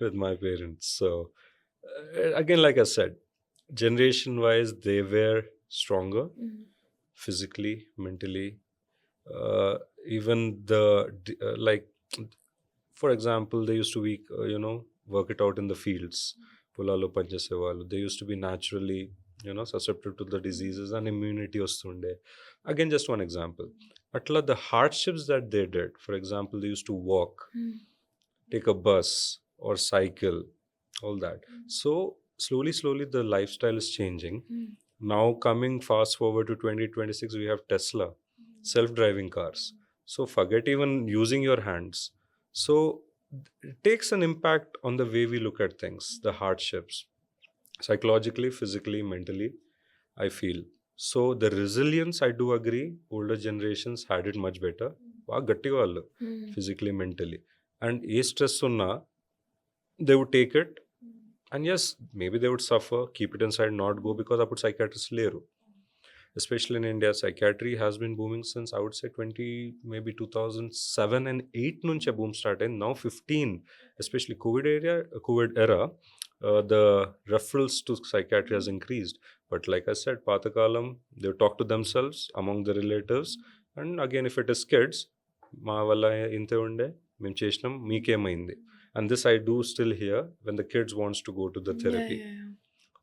with my parents. So again, like I said, generation wise, they were stronger physically, mentally. Even the like, for example, they used to be work it out in the fields. Polalo panchesevalu. They used to be naturally susceptible to the diseases and immunity ostunde. Again, just one example. Atla the hardships that they did, for example, they used to walk, take a bus or cycle, all that. So slowly the lifestyle is changing. Mm. Now coming fast forward to 2026, we have Tesla, self-driving cars. So forget even using your hands. So it takes an impact on the way we look at things, the hardships, psychologically, physically, mentally, I feel. So the resilience, I do agree, older generations had it much better. బాగా గట్టి వాళ్ళు Mm. physically, mentally. And A stress ఉన్నా they would take it. And yes, maybe they would suffer, keep it inside, not go, because అప్పుడు psychiatrists లేరు. Especially in India, psychiatry has been booming since, I would say, 20, maybe 2007 and 8 nunche boom started. Now 15, especially COVID era, the referrals to psychiatry has increased. But like I said, Patakalam, they talk to themselves among the relatives. And again, if it is kids, మా వల్ల ఇంతే ఉండే మేము చేసినాం మీకేమైంది. And this I do still hear when the kids wants to go to the therapy. Yeah.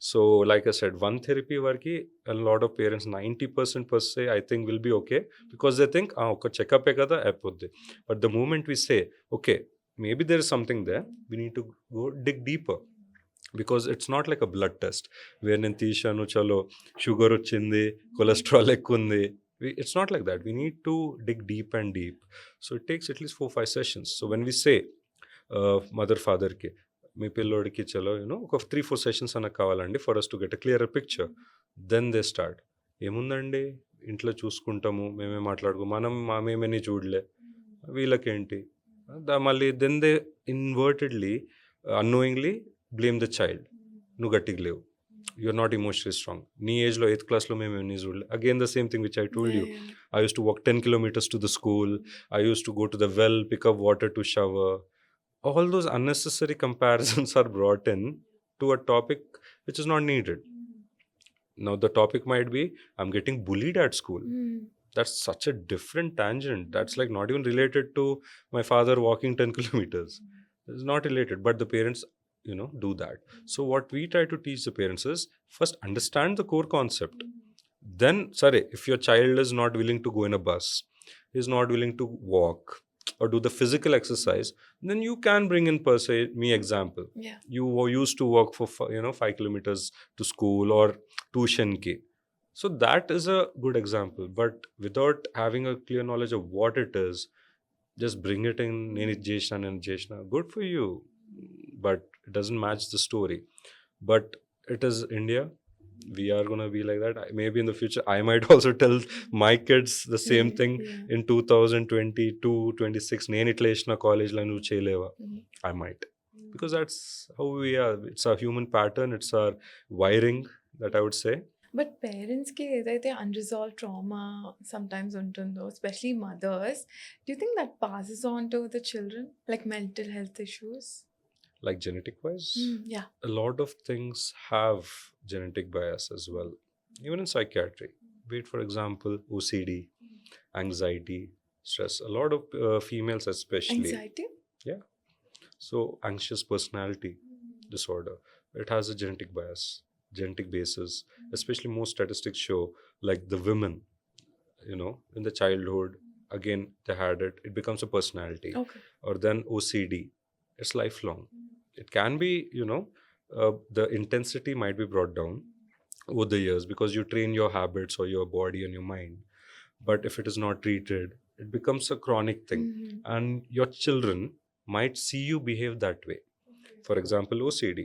So, like I said, one therapy varki, a lot of parents, 90% per se, I think will be okay, because they think, okay, checkup kada aipodde. But the moment we say, okay, maybe there is something there, we need to go dig deeper. Because it's not like a blood test where నేను తీశాను చలో sugar వచ్చింది cholesterol ఎక్కువ ఉంది. It's not like that. We need to dig deep and deep. So it takes at least 4-5 sessions. So when we say mother father ki మీ పిల్లోడికి చలో ఒక 3-4 sessions అన్న కావాలండి for us to get a clear picture, then they start. ఏముందండి ఇంట్లో చూసుకుంటాము, మేమే మాట్లాడుకో, మేమేమని చూడలే, వీళ్ళకేంటి, మళ్ళీ then they invertedly annoyingly blame the child. నువ్వు గట్టిగా లేవు, you're not emotionally strong. నీ ఏజ్లో 8th క్లాస్లో మేము ఎన్ని చూడలే. Again the same thing which I told you. I used to walk 10 kilometers to the school. I used to go to the well, pick up water to shower. All those unnecessary comparisons are brought in to a topic which is not needed. Now the topic might be, I'm getting bullied at school. That's such a different tangent. That's like not even related to my father walking 10 kilometers. It's not related, but the parents do that. So what we try to teach the parents is, first understand the core concept. Then sorry, if your child is not willing to go in a bus, is not willing to walk or do the physical exercise, then you can bring in per se me example. Yeah. You used to walk for 5 kilometers to school or tuition ki. So that is a good example. But without having a clear knowledge of what it is, just bring it in, neni jeshna, good for you, but it doesn't match the story. But it is India. We are going to be like that. Maybe in the future I might also tell my kids the same thing. In 2022-26 నేను ఇట్లా వేసిన కాలేజ్లో నువ్వు చేయలేవా, I might, because that's how we are. It's our human pattern, it's our wiring, that I would say. But పేరెంట్స్కి ఏదైతే unresolved trauma sometimes ఉంటుందో, especially mothers, do you think that passes on to the children, like mental health issues? Like genetic wise, Yeah. a lot of things have genetic bias as well, even in psychiatry. Be it, for example, OCD, anxiety, stress. A lot of females especially. Anxiety? Yeah. So anxious personality disorder, it has a genetic bias, genetic basis. Especially most statistics show, like the women, in the childhood, again they had it, it becomes a personality. Okay. Or then OCD, it's lifelong. It can be, the intensity might be brought down over the years because you train your habits or your body and your mind. But if it is not treated, it becomes a chronic thing. And your children might see you behave that way. For example, OCD.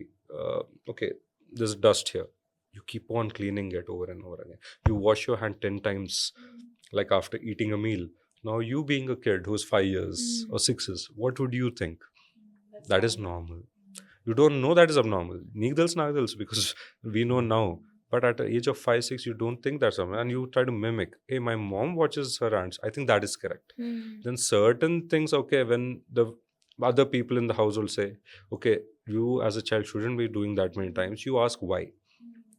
Okay, there's dust here. You keep on cleaning it over and over again. You wash your hand 10 times, like after eating a meal. Now you being a kid who's 5 years or 6 years, what would you think? That is normal. You don't know that is abnormal. Neek తెలుసు, because we know now. But at the age of 5-6, you don't think that's abnormal, and you try to mimic. Hey, my mom watches her aunts, I think that is correct. Then certain things, okay, when the other people in the household say, okay, you as a child shouldn't be doing that many times, you ask why.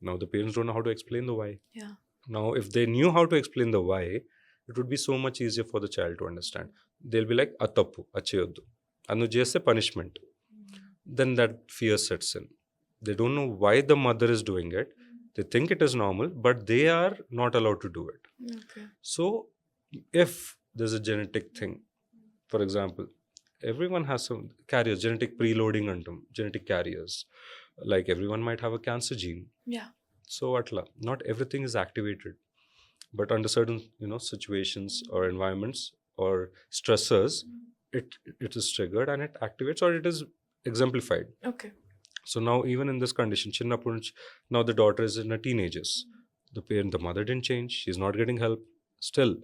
Now the parents don't know how to explain the why. Yeah. Now if they knew how to explain the why, it would be so much easier for the child to understand. They'll be like, atappu acheyoddu anu jeste punishment. Then that fear sets in. They don't know why the mother is doing it. They think it is normal, but they are not allowed to do it. Okay. So if there's a genetic thing, for example, everyone has some carriers, genetic preloading antum, genetic carriers. Like everyone might have a cancer gene. Yeah. So atla, not everything is activated, but under certain situations or environments or stressors, it is triggered and it activates or it is exemplified. Okay. So now even in this condition, chinnappudu nunchi, now the daughter is in her teenagers, the mother didn't change, she's not getting help, still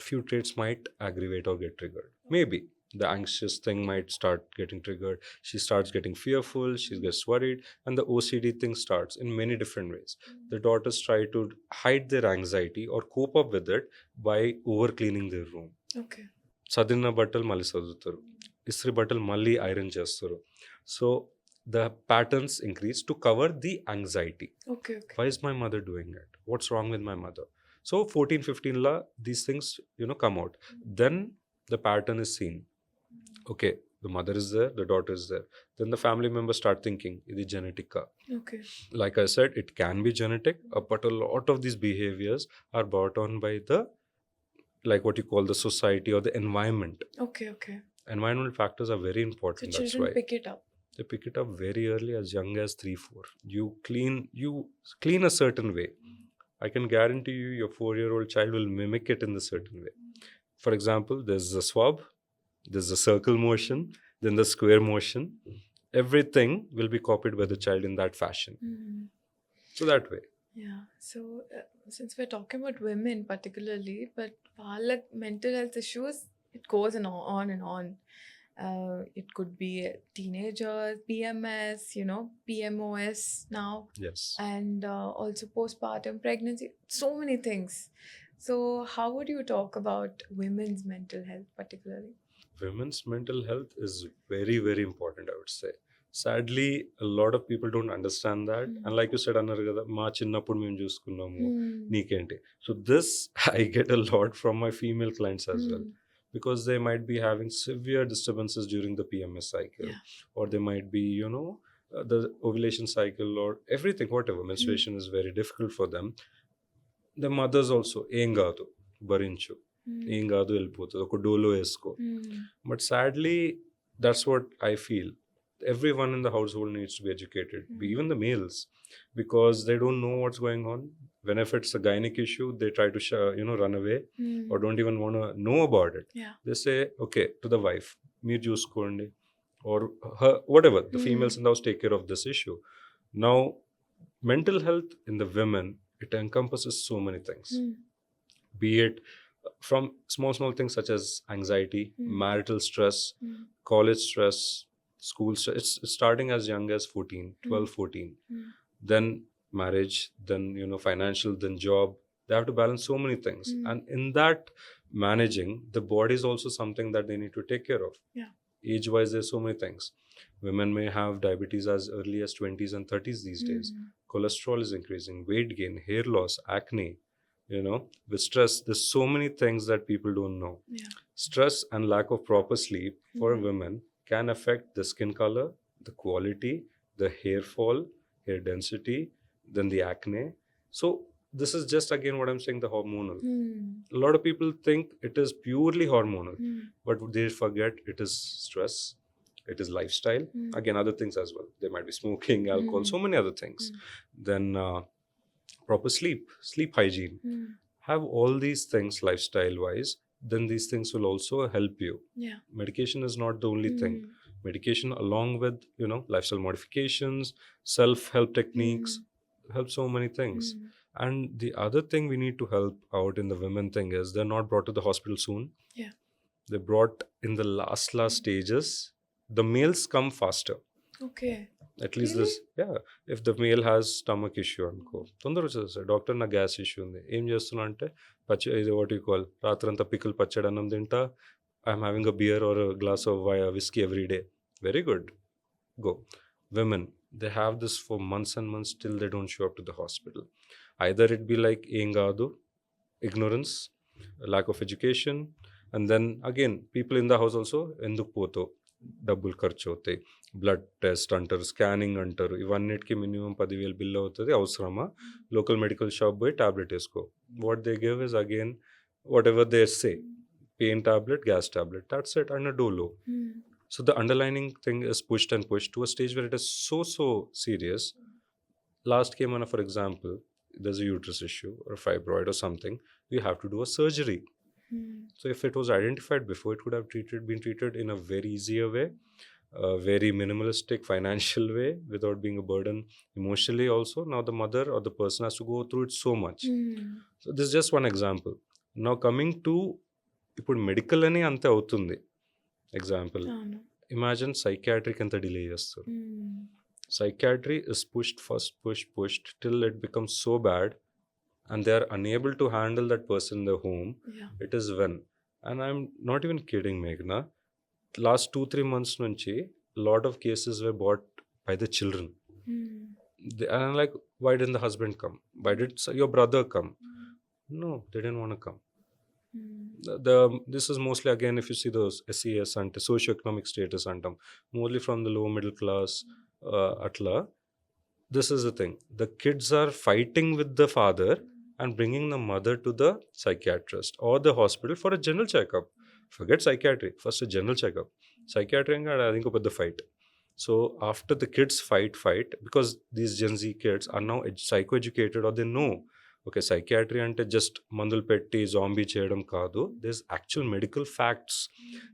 few traits might aggravate or get triggered. Maybe the anxious thing might start getting triggered, she starts getting fearful, she gets worried, and the OCD thing starts in many different ways. The daughters try to hide their anxiety or cope up with it by over cleaning their room. Okay. చదివిన బట్టలు మళ్ళీ చదువుతారు, ఇస్త్రీ బట్టలు మళ్ళీ iron చేస్తారు. So the patterns increase to cover the anxiety. Okay, okay. Why is my mother doing it? What's wrong with my mother? So 14, 15 la, these things come out. Then the pattern is seen. Okay, the mother is there, the daughter is there. Then the family members start thinking, ఇది genetic ka. Okay. Like I said, it can be genetic, but a lot of these behaviors are brought on by the, like what you call the society or the environment. Okay, okay. Environmental factors are very important. So That's children why pick it up. they pick it up very early, as young as 3-4. You clean a certain way. I can guarantee you your 4-year-old child will mimic it in a certain way. For example, there's a swab, there's a circle motion, then the square motion. Everything will be copied by the child in that fashion. So that way. Yeah. So since we're talking about women particularly, but వాళ్ళ mental health issues, it goes on and on. It could be teenagers, PMS, PMOS now. Yes. And also postpartum pregnancy, so many things. So how would you talk about women's mental health particularly? Women's mental health is very, very important, I would say. Sadly, a lot of people don't understand that. And like you said, అన్నారు కదా, మా చిన్నప్పుడు మేము చూసుకున్నాము, నీకేంటి. So this I get a lot from my female clients as well. Because they might be having severe disturbances during the PMS cycle. Yeah. Or they might be, the ovulation cycle or everything, whatever. Menstruation is very difficult for them. The mothers also, ఏం కాదు భరించు, ఏం కాదు వెళ్ళిపోతుంది, ఒక డోలో వేసుకో. But sadly, that's what I feel. Everyone in the household needs to be educated, even the males, because they don't know what's going on. When if it's a gynec issue, they try to run away or don't even want to know about it. Yeah. They say, okay, to the wife, meer chuskondi, or her, whatever, the females in the house take care of this issue. Now, mental health in the women, it encompasses so many things. Be it from small things such as anxiety, marital stress, college stress, school stress. It's starting as young as 12, 14. Then marriage, then financial, then job. They have to balance so many things. And in that managing, the body is also something that they need to take care of. Yeah. Age wise, there's so many things. Women may have diabetes as early as 20s and 30s these days. Cholesterol is increasing, weight gain, hair loss, acne. With stress, there's so many things that people don't know. Yeah. Stress and lack of proper sleep for women can affect the skin color, the quality, the hair fall, hair density, then the acne. So this is just again what I'm saying, the hormonal. A lot of people think it is purely hormonal, but they forget it is stress, it is lifestyle, again other things as well. There might be smoking, alcohol, so many other things. Then proper sleep hygiene. Have all these things lifestyle wise, then these things will also help you. Yeah. Medication is not the only thing. Medication along with lifestyle modifications, self-help techniques, help so many things. And the other thing we need to help out in the women thing is they're not brought to the hospital soon. Yeah. They're brought in the last stages. The males come faster. Okay. At least Really? this, yeah. If the male has stomach issue అనుకో, తొందర వచ్చేది sir, doctor నా gas issue ఉంది, ఏం చేస్తున్నా అంటే ఇది what you call, రాత్రంతా పిక్కలు పచ్చడి అన్నం తింటా, I'm having a beer or a glass of whiskey every day. Very good, go. Women, they have this for months and months till they don't show up to the hospital. Either it be like ఏం కాదు, ignorance, lack of education, and then again people in the house also ఎందుకు పోతావు, డబ్బులు ఖర్చు అవుతాయి, blood test అంటారు, scanning అంటారు, ఇవన్నిటికీ మినిమం 10,000 బిల్ అవుతుంది, అవసరమా, లోకల్ మెడికల్ షాప్ పోయి టాబ్లెట్ వేసుకో. What they give is again what ever they say, pain tablet, gas tablet. That's it, and a dolo. So the underlining thing is pushed and pushed to a stage where it is so serious. Last came on, for example, there's a uterus issue or a fibroid or something. We have to do a surgery. So if it was identified before, it could have been treated in a very easier way, a very minimalistic financial way, without being a burden emotionally also. Now the mother or the person has to go through it so much. So this is just one example. Now coming to ఇప్పుడు medical అని అంతే అవుతుంది. Example, imagine psychiatric ఎంత delay చేస్తారు. Psychiatry is pushed till it becomes so bad and they are unable to handle that person in their home. It is when, and I'm not even kidding, Meghna, last 2-3 months nunchi a lot of cases were brought by the children. And I'm like, why didn't the husband come? Why did your brother come? No, they didn't want to come. This is mostly, again, if you see those SES and socioeconomic status antam, mostly from the low middle class, atla. This is the thing, the kids are fighting with the father and bringing the mother to the psychiatrist or the hospital for a general checkup. Forget psychiatry, first a general checkup. Psychiatry anga I think about the fight. So after the kids fight, because these Gen Z kids are now psychoeducated, or they know, okay, psychiatry ante just mandul petti zombie cheyadam kaadu, there's actual medical facts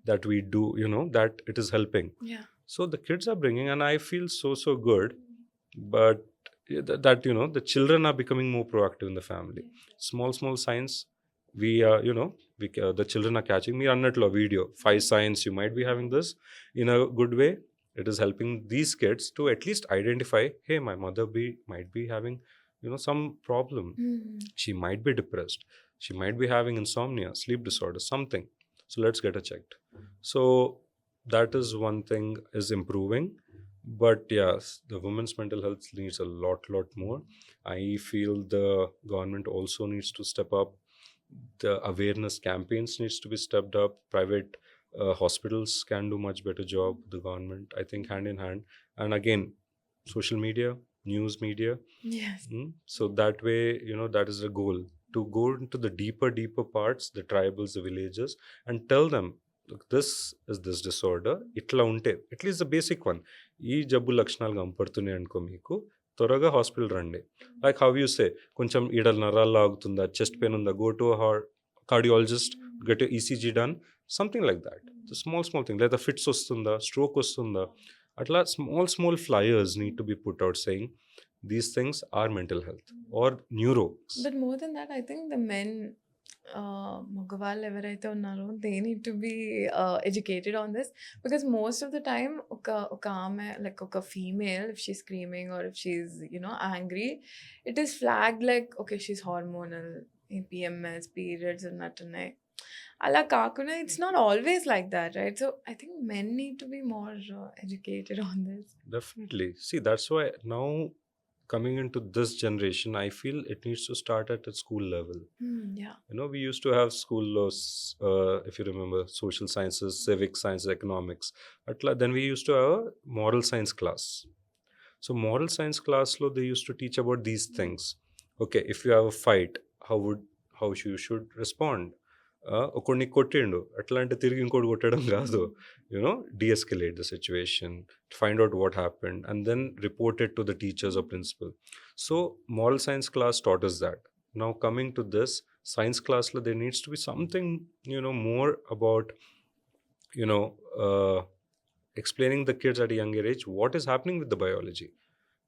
that we do, that it is helping. So the kids are bringing, and I feel so good. But that the children are becoming more proactive in the family. Small signs, we are the children are catching. Me annatlo video 5 signs you might be having this. In a good way, it is helping these kids to at least identify, hey, my mother might be having some problem. She might be depressed, she might be having insomnia, sleep disorder, something. So let's get her checked. So that is one thing is improving. But yes, the women's mental health needs a lot more. I feel the government also needs to step up. The awareness campaigns needs to be stepped up. Private hospitals can do much better job. The government, I think, hand in hand. And again, social media, news media. Yes. So that way, that is the goal, to go into the deeper parts, the tribals, the villages, and tell them, look, this is this disorder, itla unte, at least the basic one, ee jabbu lakshanalu ganpadutunnayi anko meeku త్వరగా hospital రండి. Like how you say, కొంచెం ఈడ నరాలు లాగుతుందా, chest pain ఉందా, go to cardiologist, get ECG done, something like that. Small thing, లేదా fits వస్తుందా, stroke వస్తుందా, atla small flyers need to be put out saying these things are mental health or neuro. But more than that, I think the men, మగవాళ్ళు ఎవరైతే ఉన్నారో, they need to be educated on this, because most of the time ఒక ఆమె, like ఒక female, if she's screaming or if she's angry, it is flagged like, okay, she's hormonal, PMS, periods ఉన్నట్టున్నాయి. అలా కాకుండా it's not always like that, right? So I think men need to be more educated on this. Definitely. See, that's why now coming into this generation, I feel it needs to start at a school level. Yeah. We used to have school laws, if you remember, social sciences, civic sciences, economics. Then we used to have a moral science class. So moral science class lo they used to teach about these things. Okay, if you have a fight, how you should respond. ఒకడిని కొట్టిండు, అట్లా అంటే తిరిగి ఇంకోటి కొట్టడం కాదు. De-escalate the situation, find out what happened, and then report it to the teachers or principal. So moral science class taught us that. Now coming to this science class, there needs to be something more about explaining the kids at a younger age what is happening with the biology.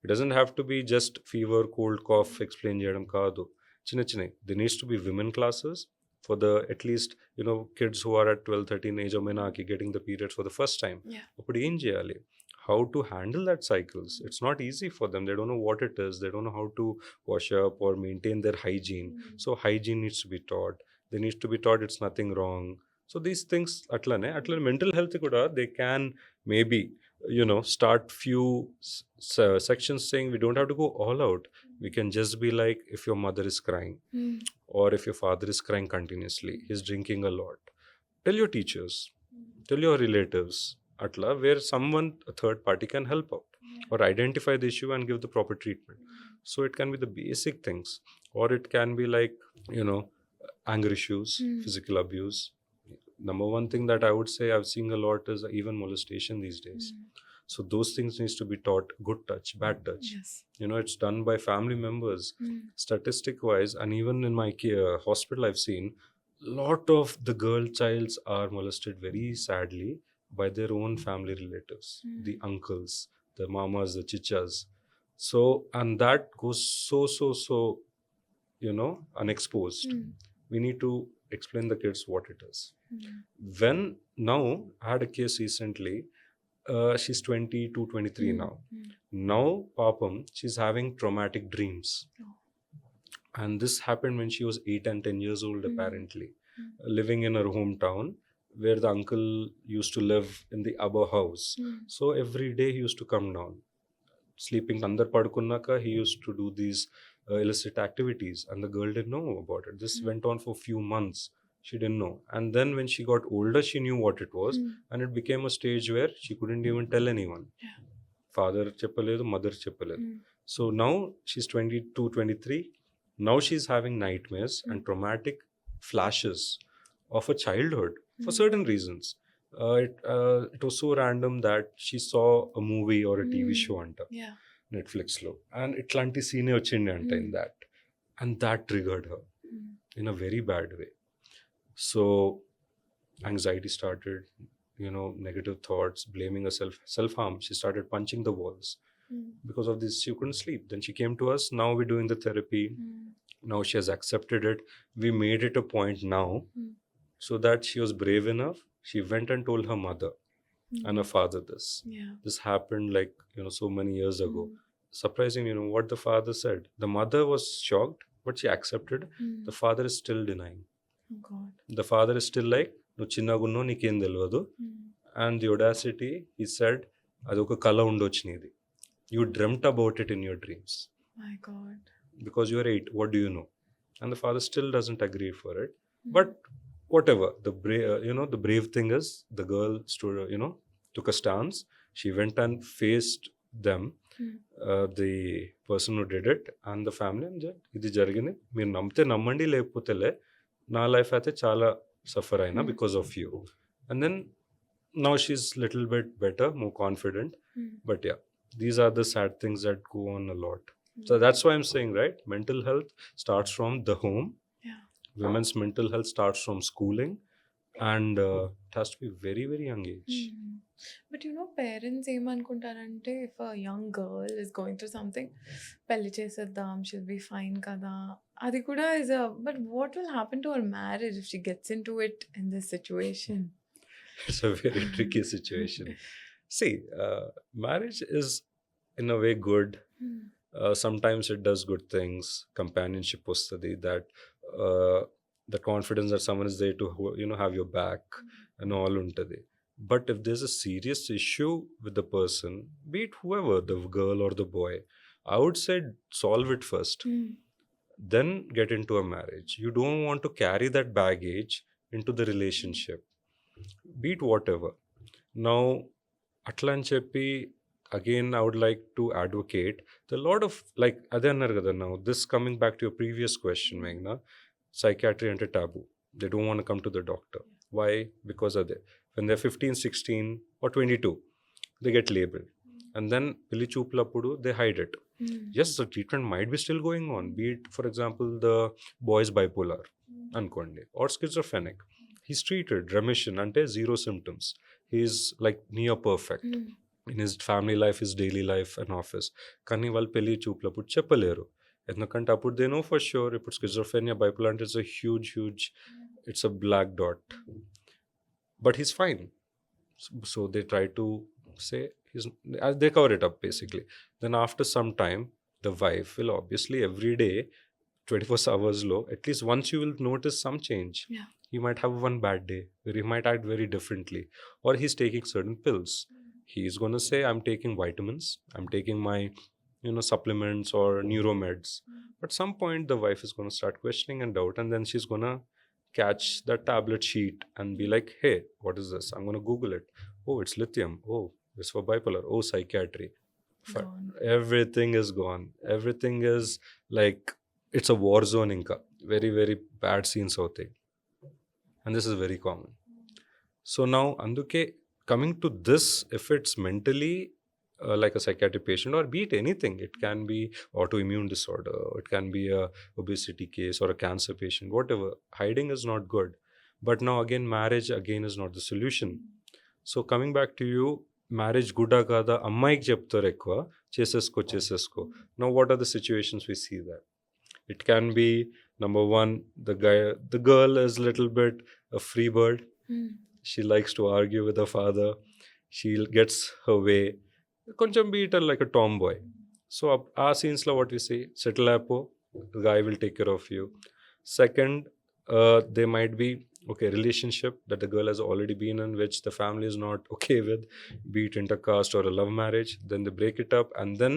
It doesn't have to be just fever, cold, cough, explain cheyadam kaadu. Chinna there needs to be women classes for the at least kids who are at 12-13 age of menaki getting the periods for the first time. Appudu em cheyali, how to handle that cycles. It's not easy for them, they don't know what it is, they don't know how to wash up or maintain their hygiene. So hygiene needs to be taught, they need to be taught it's nothing wrong. So these things atlane mental health kuda they can maybe start few sections saying we don't have to go all out. We can just be like, if your mother is crying or if your father is crying continuously, he's drinking a lot, tell your teachers, tell your relatives, atla where someone, a third party, can help out or identify the issue and give the proper treatment. So it can be the basic things, or it can be like anger issues, physical abuse, number one thing that I would say I've seen a lot is even molestation these days. So those things needs to be taught. Good touch, bad touch. Yes. It's done by family members. Statistic wise, and even in my hospital I've seen lot of the girl childs are molested very sadly by their own family relatives, the uncles, the mamas, the chichas. So, and that goes so unexposed. We need to explain the kids what it is. When now I had a case recently. She's 22, 23 now. Now, Papam, she's having traumatic dreams. And this happened when she was 8 and 10 years old, apparently. Living in her hometown, where the uncle used to live in the above house. So every day he used to come down. Sleeping under padukunnaka, he used to do these illicit activities. And the girl didn't know about it. This went on for a few months. She didn't know. And then when she got older, she knew what it was. And it became a stage where she couldn't even tell anyone. Father cheppaledu, mother cheppaledu. So now she's 22, 23. Now she's having nightmares and traumatic flashes of her childhood for certain reasons. It was so random that she saw a movie or a TV show anta Netflix lo. And itlanti scene ochindi anta in that. And that triggered her in a very bad way. So anxiety started, negative thoughts, blaming herself, self-harm. She started punching the walls. Because of this, she couldn't sleep. Then she came to us. Now we're doing the therapy. Now she has accepted it. We made it a point now so that she was brave enough. She went and told her mother and her father this. This happened so many years ago. Surprising, what the father said. The mother was shocked, but she accepted. The father is still denying. Oh God. The father is still like, "Nu chinnagunno nikem telvadu." And the audacity, he said, "Adoka kala undochu needi. You dreamt about it in your dreams." My God. Because you are 8, what do you know? And the father still doesn't agree for it. But whatever, the brave thing is, the girl stood, took a stance. She went and faced them, the person who did it, and the family, and said, "Idi jarigindi. Meer namte nammandi lepothe le. Na life aithe chala suffer aina because of you." And then now she's little bit better, more confident. But yeah, these are the sad things that go on a lot. So that's why I'm saying, right, mental health starts from the home. Women's mental health starts from schooling, and it has to be very, very young age. But parents ఏమనుకుంటారంటే if a young girl is going through something, పెళ్లి చేసేద్దాం, she'll be fine కదా. అది కూడా is a, but what will happen to her marriage if she gets into it in this situation? It's a very tricky situation. See, marriage is in a way good. Sometimes it does good things. Companionship vastadi, that the confidence that someone is there to have your back and all untadi. But if there's a serious issue with the person, be it whoever, the girl or the boy, I would say solve it first. Then get into a marriage. You don't want to carry that baggage into the relationship. Be it whatever. Now, atla ani cheppi, again, I would like to advocate the lot of, like, ade annaru kada. Now, this coming back to your previous question, Meghna, psychiatry ante taboo. They don't want to come to the doctor. Why? Because of that. When they're 15, 16 or 22, they get labeled. And then pilli choopulappudu, they hide it. Yes, the treatment might be still going on. Be it, for example, the boy is bipolar, ankondi, or schizophrenic. He's treated, remission, ante 0 symptoms. He's like near perfect in his family life, his daily life and office. Kani వాళ్ళు పెళ్లి చూపులప్పుడు చెప్పలేరు. ఎందుకంటే అప్పుడు they know for sure ఇప్పుడు schizophrenia, bipolar అంటే it's a huge, it's a black dot. But he's fine. So they try to say, they cover it up basically. Then after some time, the wife will obviously every day, 24 hours low, at least once you will notice some change. He might have one bad day where he might act very differently, or he's taking certain pills. He's going to say, "I'm taking vitamins, I'm taking my supplements or neuromeds." But some point the wife is going to start questioning and doubt, and then she's going to catch that tablet sheet and be like, "Hey, what is this? I'm going to Google it. Oh, it's lithium. Oh, it's for bipolar. Oh, psychiatry." Everything is gone. Everything is like, it's a war zone inka. Very, very bad scenes hote. And this is very common. So now, Anduke, coming to this, if it's mentally like a psychiatric patient, or be it anything, it can be autoimmune disorder, it can be a obesity case or a cancer patient, whatever. Hiding is not good. But now again, marriage again is not the solution. So coming back to you, marriage good kada అమ్మాయికి చెప్తారు ఎక్కువ, చేసేసుకో. Now what are the situations we see that? It can be, number one, the girl is little bit a free bird. She likes to argue with her father. She gets her way. Koncham be it like a tomboy. So our scenes la what we say, settle apo, the guy will take care of you. Second, there might be okay relationship that the girl has already been in, which the family is not okay with, be it intercaste or a love marriage. Then they break it up, and then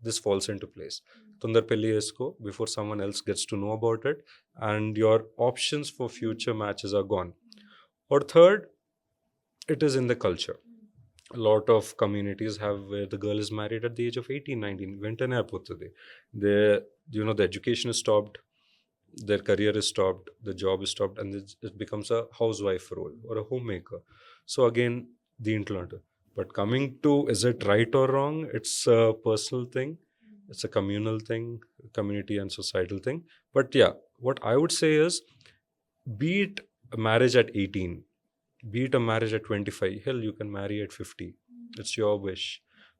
this falls into place. Tundar pelli esko before someone else gets to know about it, and your options for future matches are gone. Or third, it is in the culture. A lot of communities have where the girl is married at the age of 18, 19. Ventane aipotadi. The education is stopped, their career is stopped, the job is stopped, and it becomes a housewife role or a homemaker. So again, the intlant. But coming to, is it right or wrong? It's a personal thing. It's a communal thing, community and societal thing. But yeah, what I would say is, be it a marriage at 18, be it a marriage at 25, hell, you can marry at 50. It's your wish.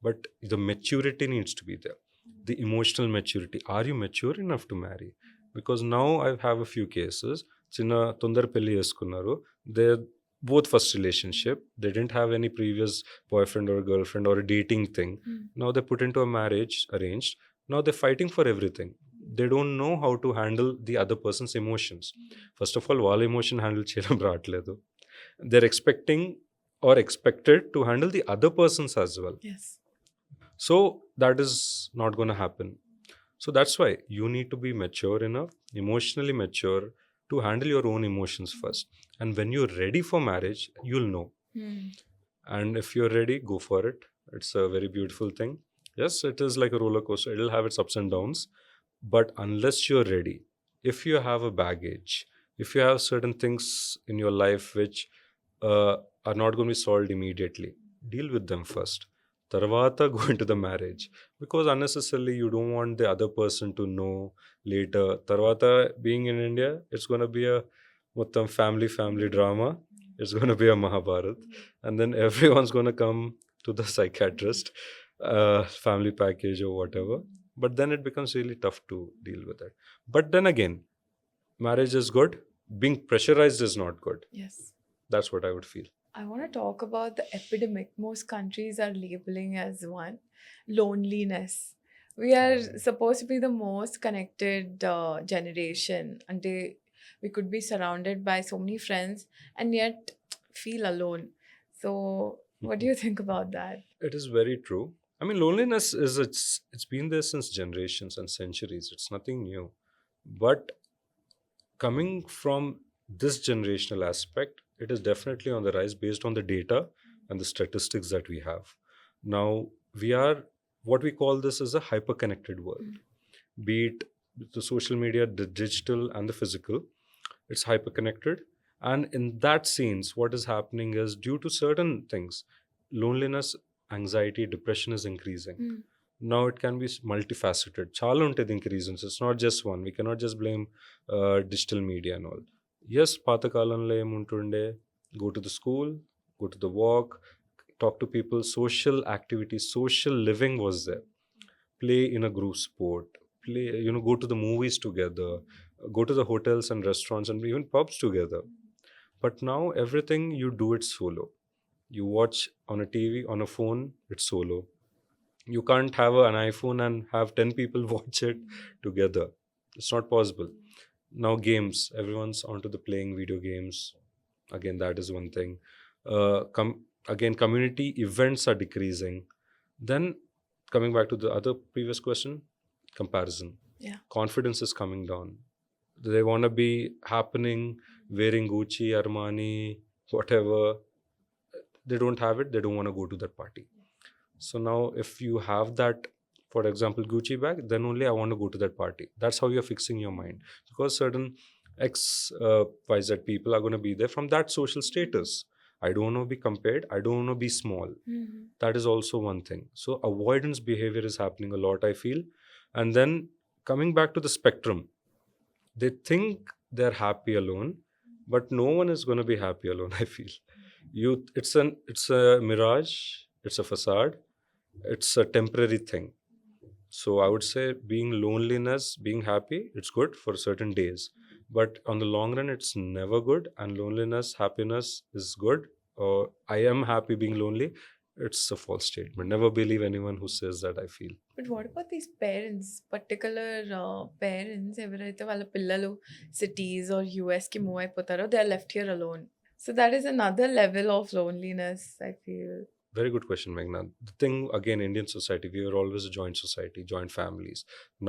But the maturity needs to be there. The emotional maturity. Are you mature enough to marry? Because now I have a few cases. Chinna tondar pelli eskunnaru. They're both first relationship. They didn't have any previous boyfriend or girlfriend or a dating thing. Now they're put into a marriage arranged. Now they're fighting for everything. They don't know how to handle the other person's emotions. First of all, వాళ్ళ emotion handle చేయడం రావట్లేదు. They're expecting or expected to handle the other person's as well. Yes. So that is not going to happen. So that's why you need to be mature enough, emotionally mature, to handle your own emotions first. And when you're ready for marriage, you'll know. And if you're ready, go for it. It's a very beautiful thing. Yes, it is like a roller coaster. It'll have its ups and downs. But unless you're ready, if you have a baggage, if you have certain things in your life which are not going to be solved immediately, deal with them first. Tarvata go into the marriage, because unnecessarily you don't want the other person to know later. Tarvata, being in India, it's going to be a muttam family drama. It's going to be a Mahabharat, and then everyone's going to come to the psychiatrist, family package or whatever. But then it becomes really tough to deal with it. But then again, marriage is good. Being pressurized is not good. Yes. That's what I would feel. I want to talk about the epidemic most countries are labeling as one, loneliness. We are supposed to be the most connected generation, and we could be surrounded by so many friends and yet feel alone. So what do you think about that? It is very true. I mean, loneliness is it's been there since generations and centuries. It's nothing new. But coming from this generational aspect, it is definitely on the rise based on the data and the statistics that we have. Now, we are, what we call this is a hyper-connected world. Be it the social media, the digital and the physical, it's hyper-connected. And in that sense, what is happening is, due to certain things, loneliness, anxiety, depression is increasing. Now it can be multifaceted. Chala untedi inka reasons. It's not just one. We cannot just blame digital media and all. Yes, పాతకాలంలో ఏముంటుండే, go to the school, go to the walk, talk to people, social activities, social living was there. Play in a group sport, go to the movies together, go to the hotels and restaurants and even pubs together. But now everything you do it solo. You watch on a TV, on a phone, it's solo. You can't have an iPhone and have 10 people watch it together. It's not possible. Now games, everyone's onto the playing video games. Again, that is one thing. Again, community events are decreasing. Then coming back to the other previous question, comparison. Yeah. Confidence is coming down. They want to be happening, wearing Gucci, Armani, whatever. They don't have it, they don't want to go to that party. So now if you have that, for example, Gucci bag, then only I want to go to that party. That's how you're fixing your mind. Because certain XYZ people are going to be there from that social status. I don't want to be compared, I don't want to be small. That is also one thing. So avoidance behavior is happening a lot, I feel. And then coming back to the spectrum, they think they're happy alone, but no one is going to be happy alone. I feel it's a mirage, it's a facade, it's a temporary thing. So I would say being loneliness, being happy, it's good for certain days, but on the long run it's never good. And loneliness, happiness is good, or I am happy being lonely, it's a false statement. Never believe anyone who says that, I feel. But what about these parents, particular parents, ఎవరైతే వాళ్ళ పిల్లలు cities or US కి move అయిపోతారో, they are left here alone. So that is another level of loneliness, I feel. Very good question, Meghna. The thing, again, Indian society, we were always a joint society, joint families.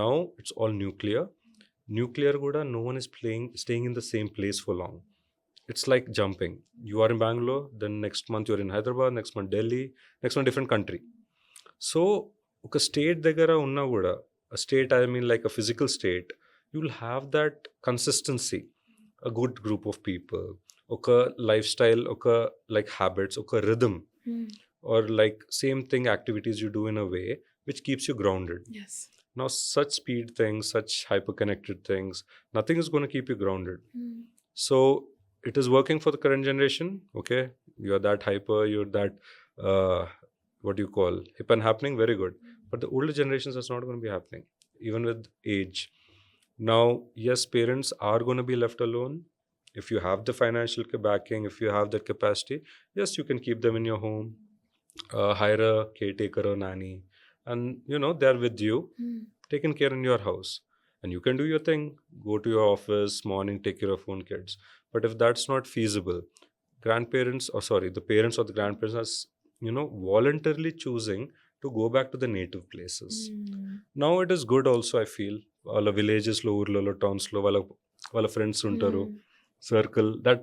Now it's all nuclear. Nuclear Guda, no one is staying in the same place for long. It's like jumping. You are in Bangalore, then next month you're in Hyderabad, next month Delhi, next month different country. So, a state dagara unna guda, a state, I mean like a physical state, you'll have that consistency, a good group of people, oka lifestyle, oka like habits, oka rhythm, or like same thing activities you do in a way which keeps you grounded. Yes. Now such speed things, such hyperconnected things, nothing is going to keep you grounded. So it is working for the current generation. Okay, you're that hyper, you're that what do you call hip and happening, very good. But the older generations, that's not going to be happening even with age. Now yes, parents are going to be left alone. If you have the financial backing, if you have that capacity, yes, you can keep them in your home, hire a caretaker or nanny, and they're with you, taking care in your house, and you can do your thing, go to your office morning, take care of own kids. But if that's not feasible, grandparents, or sorry, the parents or the grandparents are voluntarily choosing to go back to the native places. Now it is good also, I feel. All villages lo, urlo, towns lo, వాళ్ళ friends ఉంటారు, circle, that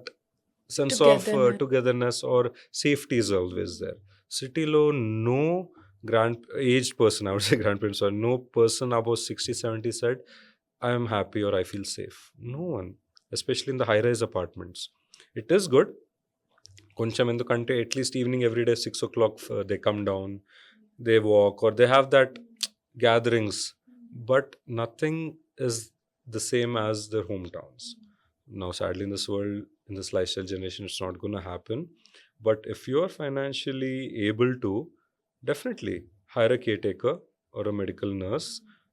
sense of togetherness or safety is always there. City lo, no aged person, I would say grandparents, or no person above 60-70 said I am happy or I feel safe. No one, especially in the high rise apartments. It is good koncham endukante at least evening every day 6 o'clock they come down, they walk, or they have that gatherings, but nothing is the same as their hometowns. Now sadly in this world, in this lifestyle generation, it's not going to happen. But if you're financially able to, definitely hire a caretaker or a medical nurse,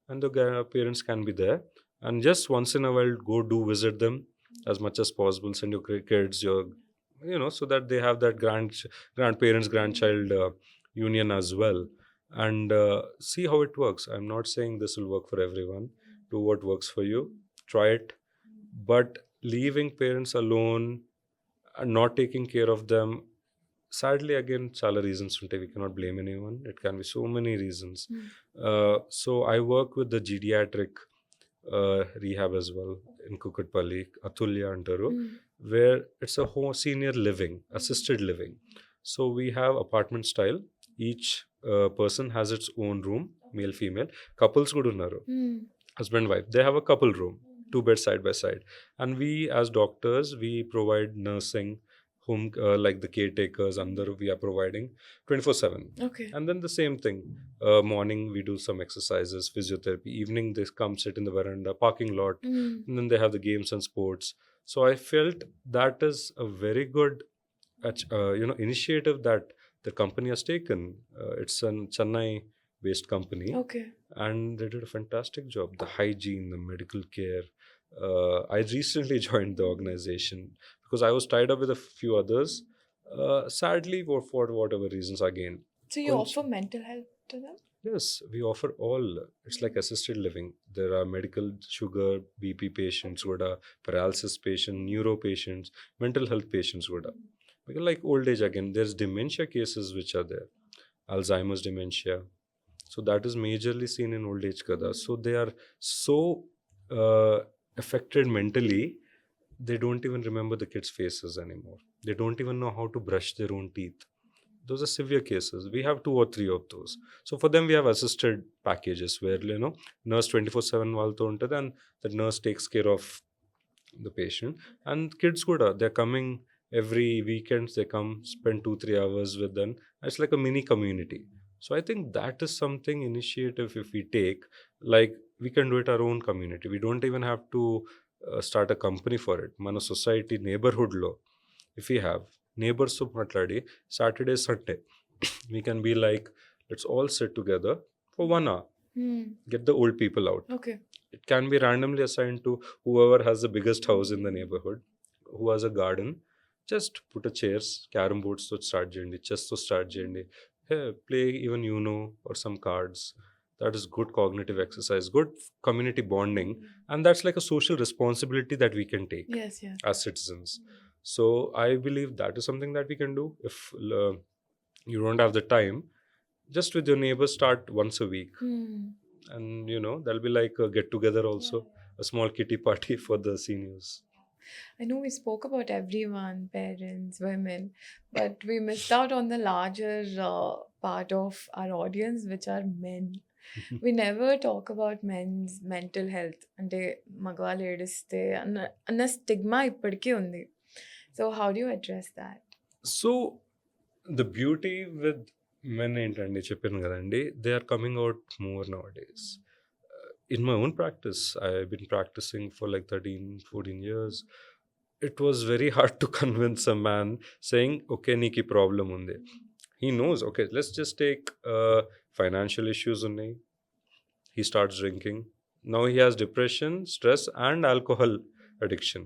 and the parents can be there, and just once in a while go do visit them as much as possible. Send your kids, your so that they have that grandparents grandchild union as well, and see how it works. I'm not saying this will work for everyone. Do what works for you, try it. But leaving parents alone and not taking care of them, sadly again chala reasons unte, we cannot blame anyone. It can be so many reasons. So I work with the geriatric rehab as well in Kukatpalli, Atulya antaru, where it's a whole senior living, assisted living. So we have apartment style. Each person has its own room, male female. Couples kuda unnaru, husband wife, they have a couple room, 2 beds side by side. And we as doctors, we provide nursing, home, like the caretakers under, we are providing 24/7. Okay. And then the same thing, morning we do some exercises, physiotherapy, evening they come sit in the veranda, parking lot, and then they have the games and sports. So I felt that is a very good initiative that the company has taken. It's a Chennai based company. Okay. And they did a fantastic job. The hygiene, the medical care. I recently joined the organization because I was tied up with a few others. Sadly, for whatever reasons, again. So you offer mental health to them? Yes, we offer all. It's like assisted living. There are medical, sugar, BP patients, paralysis patients, neuro patients, mental health patients. Because like old age, again, there's dementia cases which are there. Alzheimer's dementia. So that is majorly seen in old age kada. So they are so affected mentally, they don't even remember the kids' faces anymore. They don't even know how to brush their own teeth. Those are severe cases. We have 2 or 3 of those. So for them, we have assisted packages where nurse 24/7 valto untadi, and the nurse takes care of the patient. And kids kuda, they're coming every weekends they come, spend 2-3 hours with them. It's like a mini community. So I think that is something initiative if we take, like we can do it our own community. We don't even have to start a company for it. Mana society neighborhood lo, if we have neighbors to matladi, Saturday Sunday we can be like, let's all sit together for 1 hour, get the old people out. Okay. It can be randomly assigned to whoever has the biggest house in the neighborhood, who has a garden. Just put a chairs, carom boards to start cheyandi, chess to start cheyandi. Hey, play even or some cards. That is good cognitive exercise, good community bonding, and that's like a social responsibility that we can take Yes, yes. as citizens. So I believe that is something that we can do. If you don't have the time, just with your neighbors start once a week, and there'll be like a get together also, a small kitty party for the seniors. I know we spoke about everyone, parents, women, but we missed out on the larger part of our audience, which are men. We never talk about men's mental health. అంటే మగవాళ్ళు ఏడిస్తే అన్న stigma ఇప్పటికీ ఉంది. So how do you address that? So the beauty with men ఏంటండి చెప్పాను కదండి, they are coming out more nowadays. In my own practice, I've been practicing for like 13-14 years. It was very hard to convince a man saying, okay, niki problem undi. He knows, okay, let's just take financial issues undi. He starts drinking. Now he has depression, stress, and alcohol addiction.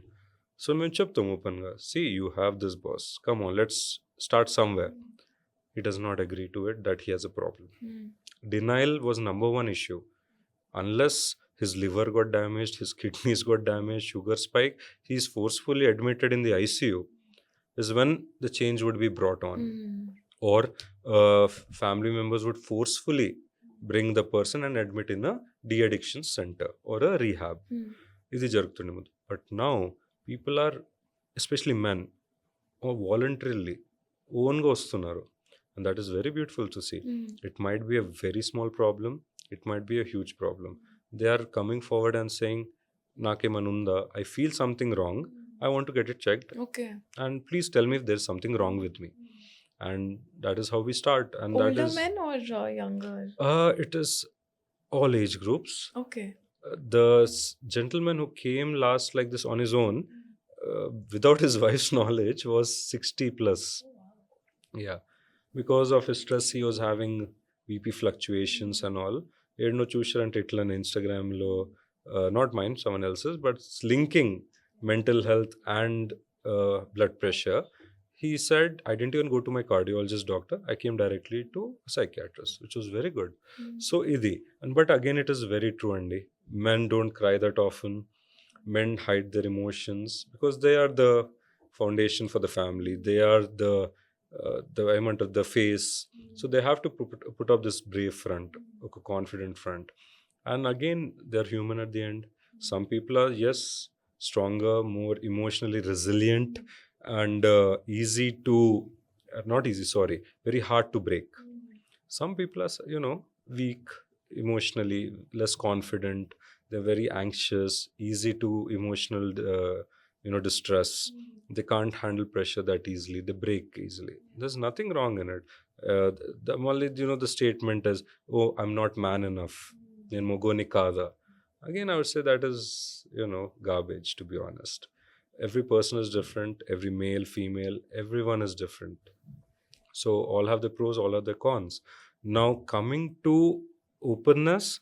So మేము చెప్తాం ఓపెన్గా, see, you have this boss, come on, let's start somewhere. He does not agree to it, that he has a problem. Denial was number one issue. Unless his liver got damaged, his kidneys got damaged, sugar spike, he's forcefully admitted in the ICU, is when the change would be brought on. Or family members would forcefully bring the person and admit in a de-addiction center or a rehab. Idi jarugutundi mundu. But now people are, especially men, voluntarily own ga vastunaru, and that is very beautiful to see. It might be a very small problem, it might be a huge problem. They are coming forward and saying, nakemanunda, I feel something wrong, I want to get it checked. Okay. And please tell me if there's something wrong with me. And that is how we start. And Older that is men or younger? It is all age groups. Okay. The gentleman who came last like this on his own, without his wife's knowledge, was 60 plus. Yeah, because of his stress, he was having BP fluctuations and all. Edno chusharante itla Instagram lo, not mine, someone else's, but it's linking mental health and blood pressure. He said, I didn't even go to my cardiologist doctor, I came directly to a psychiatrist, which was very good. So idi, and but again it is very true, Andy. Men don't cry that often. Men hide their emotions because they are the foundation for the family. They are the element of the face. So they have to put up this brave front, a confident front. And again, they're human at the end. Some people are, yes, stronger, more emotionally resilient, and easy to, not easy, sorry, very hard to break. Some people are, weak emotionally, less confident. They're very anxious, easy to emotional, distress. They can't handle pressure that easily. They break easily. There's nothing wrong in it. The statement is, oh, I'm not man enough. Mogoni kada. Again, I would say that is, garbage, to be honest. Every person is different. Every male, female, everyone is different. So all have the pros, all have the cons. Now coming to openness,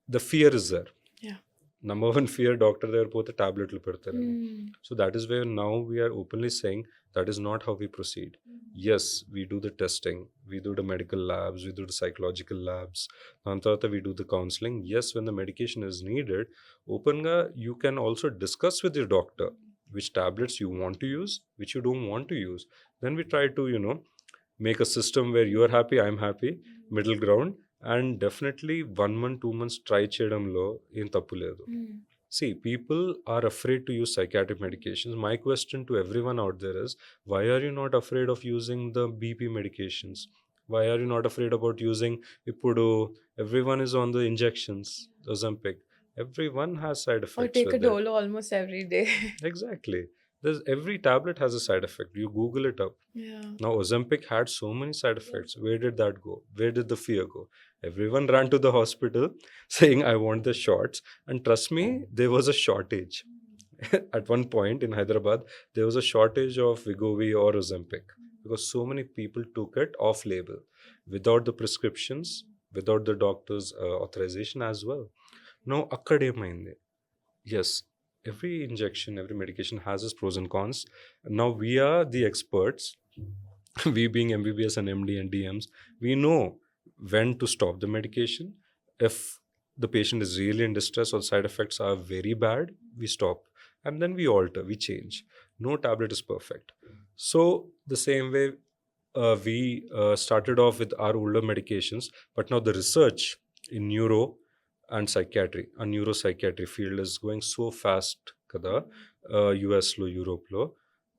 the fear is there. Yeah. Number one fear, doctor there pote tabletlu pedtaru. So that is where now we are openly saying that is not how we proceed. Yes, we do the testing, we do the medical labs, we do the psychological labs, and we do the counseling. Yes, when the medication is needed, openga you can also discuss with your doctor which tablets you want to use, which you don't want to use. Then we try to make a system where you are happy, I'm happy, middle ground. And definitely 1 month, 2 months try cheyadamlo em tappu ledu. See, people are afraid to use psychiatric medications. My question to everyone out there is, why are you not afraid of using the BP medications? Why are you not afraid about using Ippudu? Everyone is on the injections, Ozempic. Everyone has side effects. Or take a Dolo almost every day. Exactly. There's every tablet has a side effect. You Google it up. Yeah. Now Ozempic had so many side effects. Where did that go? Where did the fear go? Everyone ran to the hospital saying, I want the shots. And trust me, there was a shortage. At one point in Hyderabad, there was a shortage of Wegovy or Ozempic because so many people took it off label without the prescriptions, without the doctor's authorization as well. Now, akkademaindi. Yes, every injection, every medication has its pros and cons. Now we are the experts. We being MBBS and MD and DMs, we know when to stop the medication. If the patient is really in distress or side effects are very bad, we stop, and then we alter, we change. No tablet is perfect. So the same way, we started off with our older medications, but now the research in neuro and psychiatry and neuropsychiatry field is going so fast kada. US lo, Europe lo,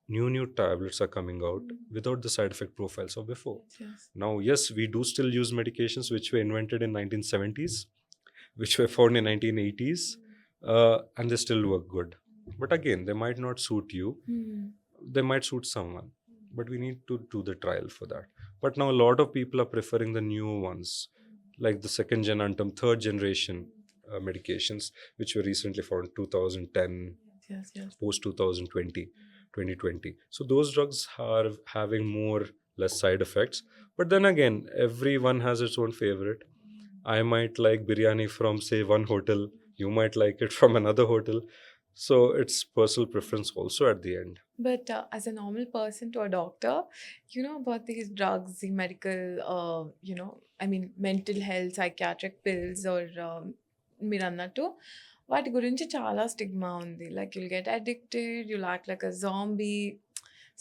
new tablets are coming out without the side effect profiles of before. Yes. Now, yes, we do still use medications which were invented in 1970s, which were found in 1980s, and they still work good. But again, they might not suit you. They might suit someone, but we need to do the trial for that. But now a lot of people are preferring the newer ones, like the second gen Antum, third generation medications, which were recently found 2010, Yes. post 2020, 2020. So those drugs are having more less side effects. But then again, everyone has its own favorite. I might like biryani from, say, one hotel. You might like it from another hotel. So it's personal preference also at the end. But as a normal person to a doctor, you know about these drugs, the medical, mental health, psychiatric pills, or Mirannatu, వాటి గురించి చాలా stigma ఉంది. Like you'll get addicted, you'll act like a zombie.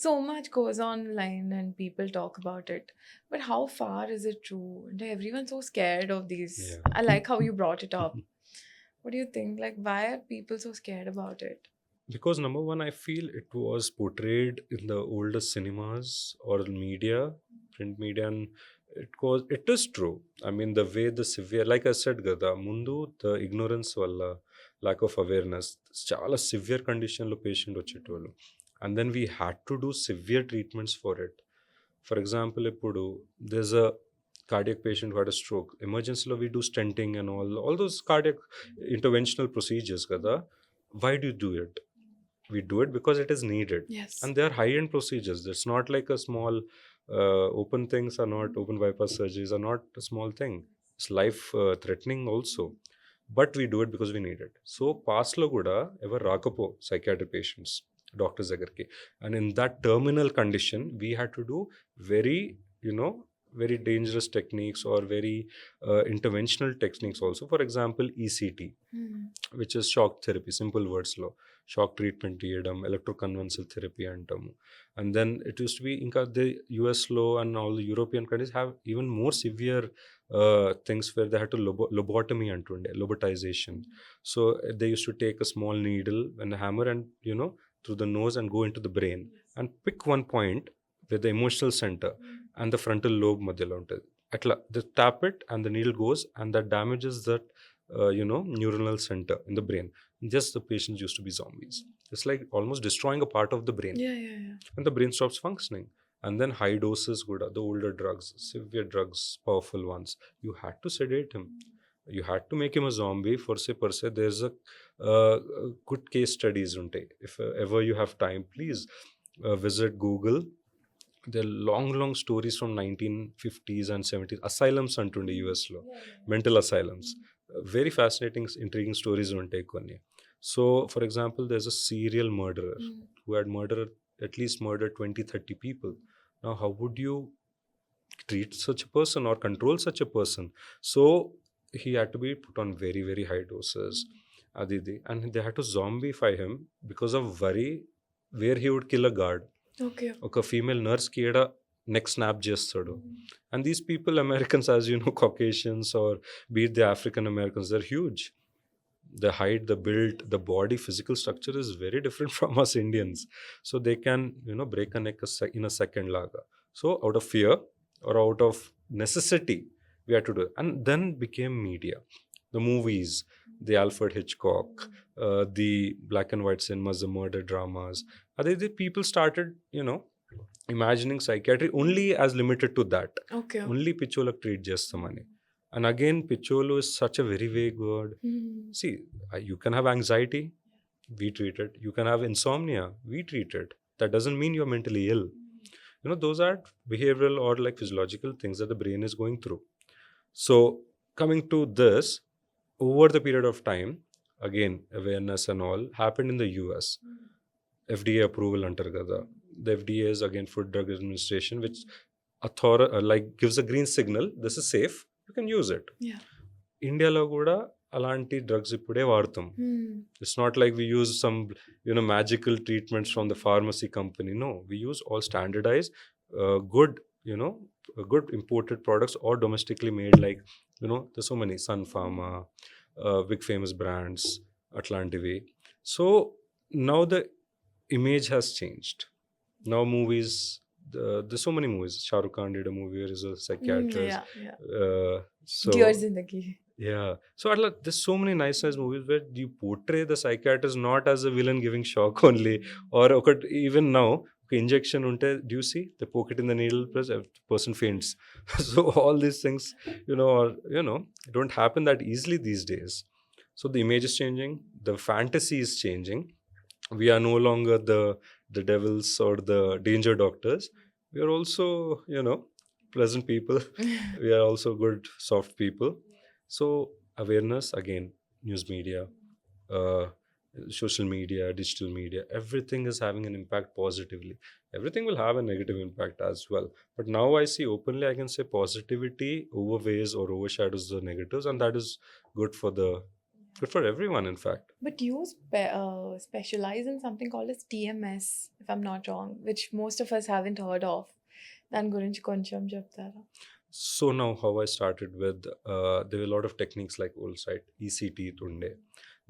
So much goes online and people talk about it. But how far is it true? And everyone's so scared of these. Yeah. I like how you brought it up. What do you think? Like, why are people so scared about it? Because number one, I feel it was portrayed in the older cinemas or media, print media, and it is true. I mean, the way the severe, like I said, Gada, Mundu, the ignorance walla, lack of awareness, chala severe condition lo patient వచ్చేటోళ్ళు. And then we had to do severe treatments for it. For example, ఇప్పుడు there's a cardiac patient who had a stroke. Emergency lo we do stenting and all those cardiac interventional procedures, Gada. Why do you do it? We do it because it is needed. Yes. And they are high-end procedures. It's not like a small open things are not, open bypass surgeries are not a small thing. It's life threatening also. But we do it because we need it. So past lo kuda ever rakapo psychiatric patients doctors దగ్గరికి. And in that terminal condition, we had to do very, very dangerous techniques or very interventional techniques also. For example, ECT, which is shock therapy, simple words lo. Shock treatment చేయడం, electroconvulsive therapy అంటాము. And then it used to be, ఇంకా the US law and all the European countries have even more severe things where they had to lobotomy అంటుండే, lobotization. So they used to take a small needle and a hammer and, through the nose and go into the brain and pick one point with the emotional center and the frontal lobe మధ్యలో ఉంటుంది. అట్లా they tap it and the needle goes and that damages that neuronal center in the brain. Just the patients used to be zombies. It's like almost destroying a part of the brain. Yeah. And the brain stops functioning. And then high doses, the older drugs, severe drugs, powerful ones, you had to sedate him. You had to make him a zombie for say per se. There's a good case studies untai. If ever you have time, please visit Google. There are long stories from 1950s and 70s. Asylums antunde US lo. Mental asylums. Very fascinating, intriguing stories untai konni. So, for example, there's a serial murderer who had at least murdered 20-30 people. Now, how would you treat such a person or control such a person? So, he had to be put on very, very high doses. Adidi. And they had to zombify him because of worry where he would kill a guard. Okay. ఒక female nurse కి ఏడ neck snap చేస్తాడు. And these people Americans, as you know, Caucasians are beat the African Americans, they're huge. The height, the build, the body physical structure is very different from us Indians. So they can, break a neck in a second laga. So out of fear or out of necessity, we had to do it. And then became media. the movies, the Alfred Hitchcock, the black and white cinemas, the murder dramas. The people started, imagining psychiatry only as limited to that. Okay. Only పిచ్చోళ్ళకి treat చేస్తామని. And again, పిచ్చోళ్ళు is such a very vague word. See, you can have anxiety, we treat it. You can have insomnia, we treat it. That doesn't mean you're mentally ill. Those are behavioral or like physiological things that the brain is going through. So coming to this, over the period of time, again, awareness and all happened in the US. FDA approval antar kada. The FDA is again Food Drug Administration, which gives a green signal. This is safe. You can use it. Yeah. India lo kuda alanti drugs ippude vaartam. It's not like we use some magical treatments from the pharmacy company. No, we use all standardized, good good imported products or domestically made, like there's so many Sun Pharma, big famous brands, Atlantive. So now the image has changed. Now movies, there's so many movies. Shah Rukh Khan did a movie where he's a psychiatrist. So Dear Zindagi. yeah, so there's so many nice movies where you portray the psychiatrist not as a villain giving shock only, or even now injection unte, do you see they poke it in the needle press, the person faints. So all these things don't happen that easily these days. So the image is changing, the fantasy is changing. We are no longer the devils or the danger doctors. We are also pleasant people. We are also good soft people. So awareness, again, news media, social media, digital media, everything is having an impact positively. Everything will have a negative impact as well. But now I see openly, I can say positivity overweighs or overshadows the negatives, and that is good for everyone, in fact. But you specialize in something called as TMS, if I'm not wrong, which most of us haven't heard of. దాని గురించి కొంచెం చెప్తారా? So now how I started with, there were a lot of techniques like old site, ECT tunde.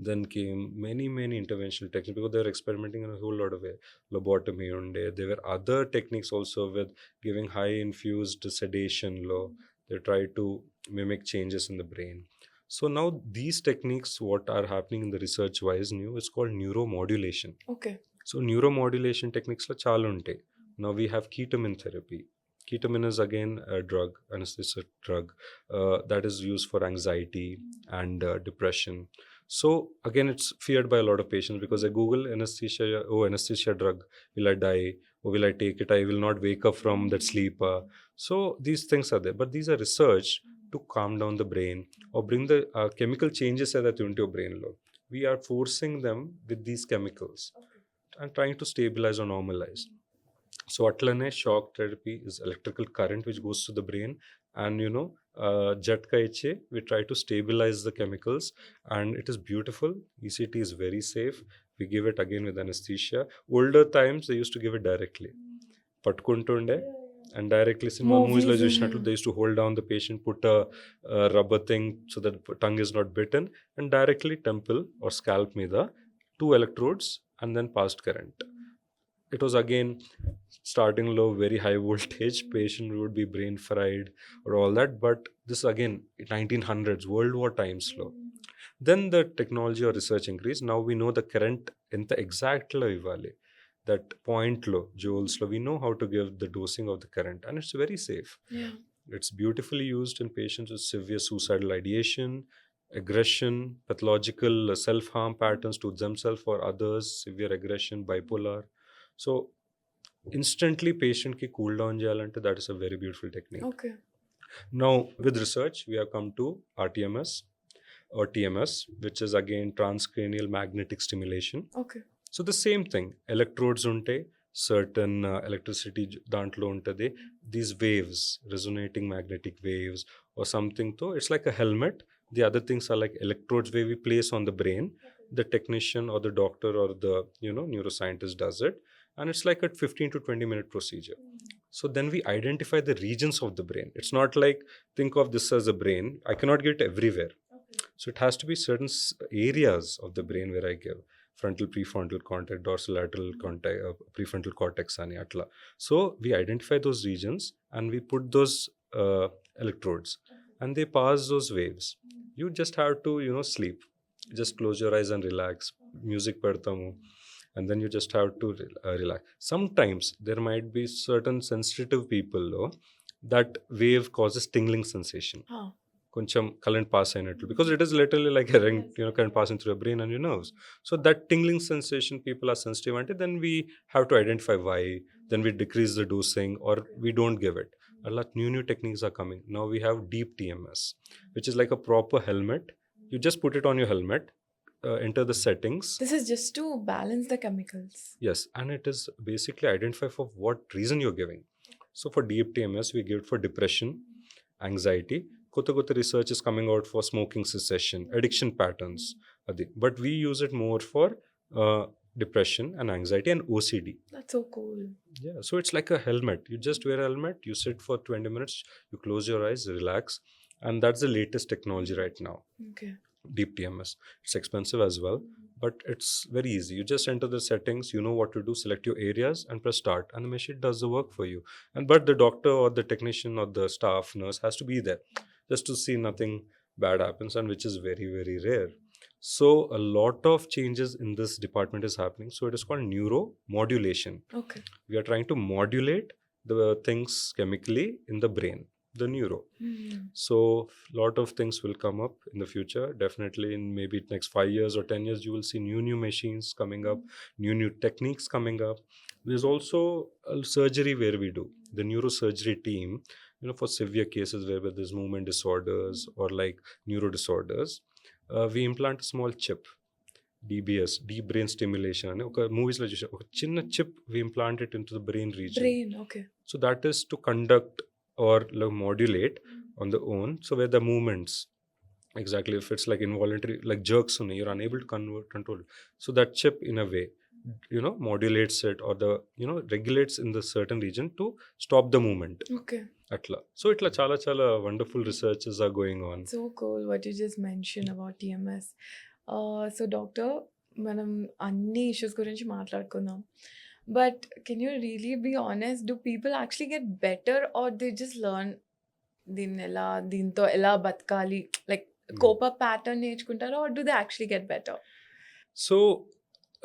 Then came many interventional techniques because they were experimenting in a whole lot of way. Lobotomy unde. There were other techniques also with giving high infused sedation law. They tried to mimic changes in the brain. So now these techniques, what are happening in the research wise new, is called neuromodulation. Okay. So neuromodulation techniques la chalu unte. Now we have ketamine therapy. Ketamine is again a drug, anesthesia drug, that is used for anxiety and depression. So again, it's feared by a lot of patients because they Google anesthesia. Oh, anesthesia drug. Will I die? Or will I take it? I will not wake up from that sleep. So these things are there. But these are research to calm down the brain or bring the chemical changes that into your brain. We are forcing them with these chemicals and trying to stabilize or normalize. So atlane shock therapy is electrical current which goes to the brain, and jatka iche we try to stabilize the chemicals, and it is beautiful. ECT is very safe. We give it again with anesthesia. Older times they used to give it directly, patkuntunde, and directly cinema movies lo chusnattu they used to hold down the patient, put a rubber thing so that tongue is not bitten, and directly temple or scalp mida 2 electrodes and then passed current. It was again starting low, very high voltage. Patient would be brain fried or all that. But this again 1900s, World War times low. Then the technology or research increased. Now we know the current in the exact low ivale, that point low, joules low. We know how to give the dosing of the current, and it's very safe. Yeah. It's beautifully used in patients with severe suicidal ideation, aggression, pathological self-harm patterns to themselves or others, severe aggression, bipolar. So instantly patient ki cool down cheyalante, that is a very beautiful technique. Okay. Now with research we have come to RTMS or TMS, which is again transcranial magnetic stimulation. Okay. So the same thing, electrodes unte, certain electricity dantlo untadi, these waves, resonating magnetic waves or something, to it's like a helmet. The other things are like electrodes where we place on the brain. The technician or the doctor or the neuroscientist does it, and it's like a 15 to 20 minute procedure. So then we identify the regions of the brain. It's not like think of this as a brain. I cannot get it everywhere. So it has to be certain areas of the brain where I give frontal prefrontal cortex, dorsolateral cortex, prefrontal cortex ani atla. So we identify those regions and we put those electrodes, and they pass those waves. You just have to, sleep. Just close your eyes and relax. Music padtamu, and then you just have to relax. Sometimes there might be certain sensitive people though, that wave causes tingling sensation. Huh. కొంచెం current pass అయినట్లు, because it is literally like current passing through your brain and your nerves. So that tingling sensation people are sensitive అంటే, then we have to identify why, then we decrease the dosing or we don't give it. అలా new techniques are coming. Now we have deep TMS, which is like a proper helmet. You just put it on your helmet, enter the settings. This is just to balance the chemicals. Yes, and it is basically identify for what reason you're giving. So for deep TMS, we give it for depression, anxiety. Kota research is coming out for smoking cessation, addiction patterns. But we use it more for depression and anxiety and OCD. That's so cool. Yeah, so it's like a helmet. You just wear a helmet, you sit for 20 minutes, you close your eyes, relax. And that's the latest technology right now. Okay. Deep TMS. It's expensive as well, but it's very easy. You just enter the settings, you know what to do, select your areas and press start, and the machine does the work for you. But the doctor or the technician or the staff nurse has to be there just to see nothing bad happens, and which is very, very rare. So a lot of changes in this department is happening. So it is called neuromodulation. Okay. We are trying to modulate the things chemically in the brain, the neuro. So lot of things will come up in the future. Definitely in maybe next 5 years or 10 years, you will see new machines coming up, new techniques coming up. There's also a surgery where we do the neurosurgery team, for severe cases where there's movement disorders or like neuro disorders. We implant a small chip, DBS, deep brain stimulation అని ఒక మూవీస్లో చూసా. ఒక చిన్న chip we implant it into the brain region. Okay. So that is to conduct or modulate on the own. So where the movements, exactly, if it's like involuntary, like jerks, you're unable to control it. So that chip in a way, modulates it, or the, regulates in the certain region to stop the movement. Okay. Atla. So itla chala wonderful researches are going on. So cool what you just mentioned about TMS. So doctor, మనం అన్ని issues గురించి మాట్లాడుకుందాం. But can you really be honest? Do people actually get better, or they just learn దీంతో ఎలా బతకాలి, like cope up pattern నేర్చుకుంటారా, or do they actually get better? So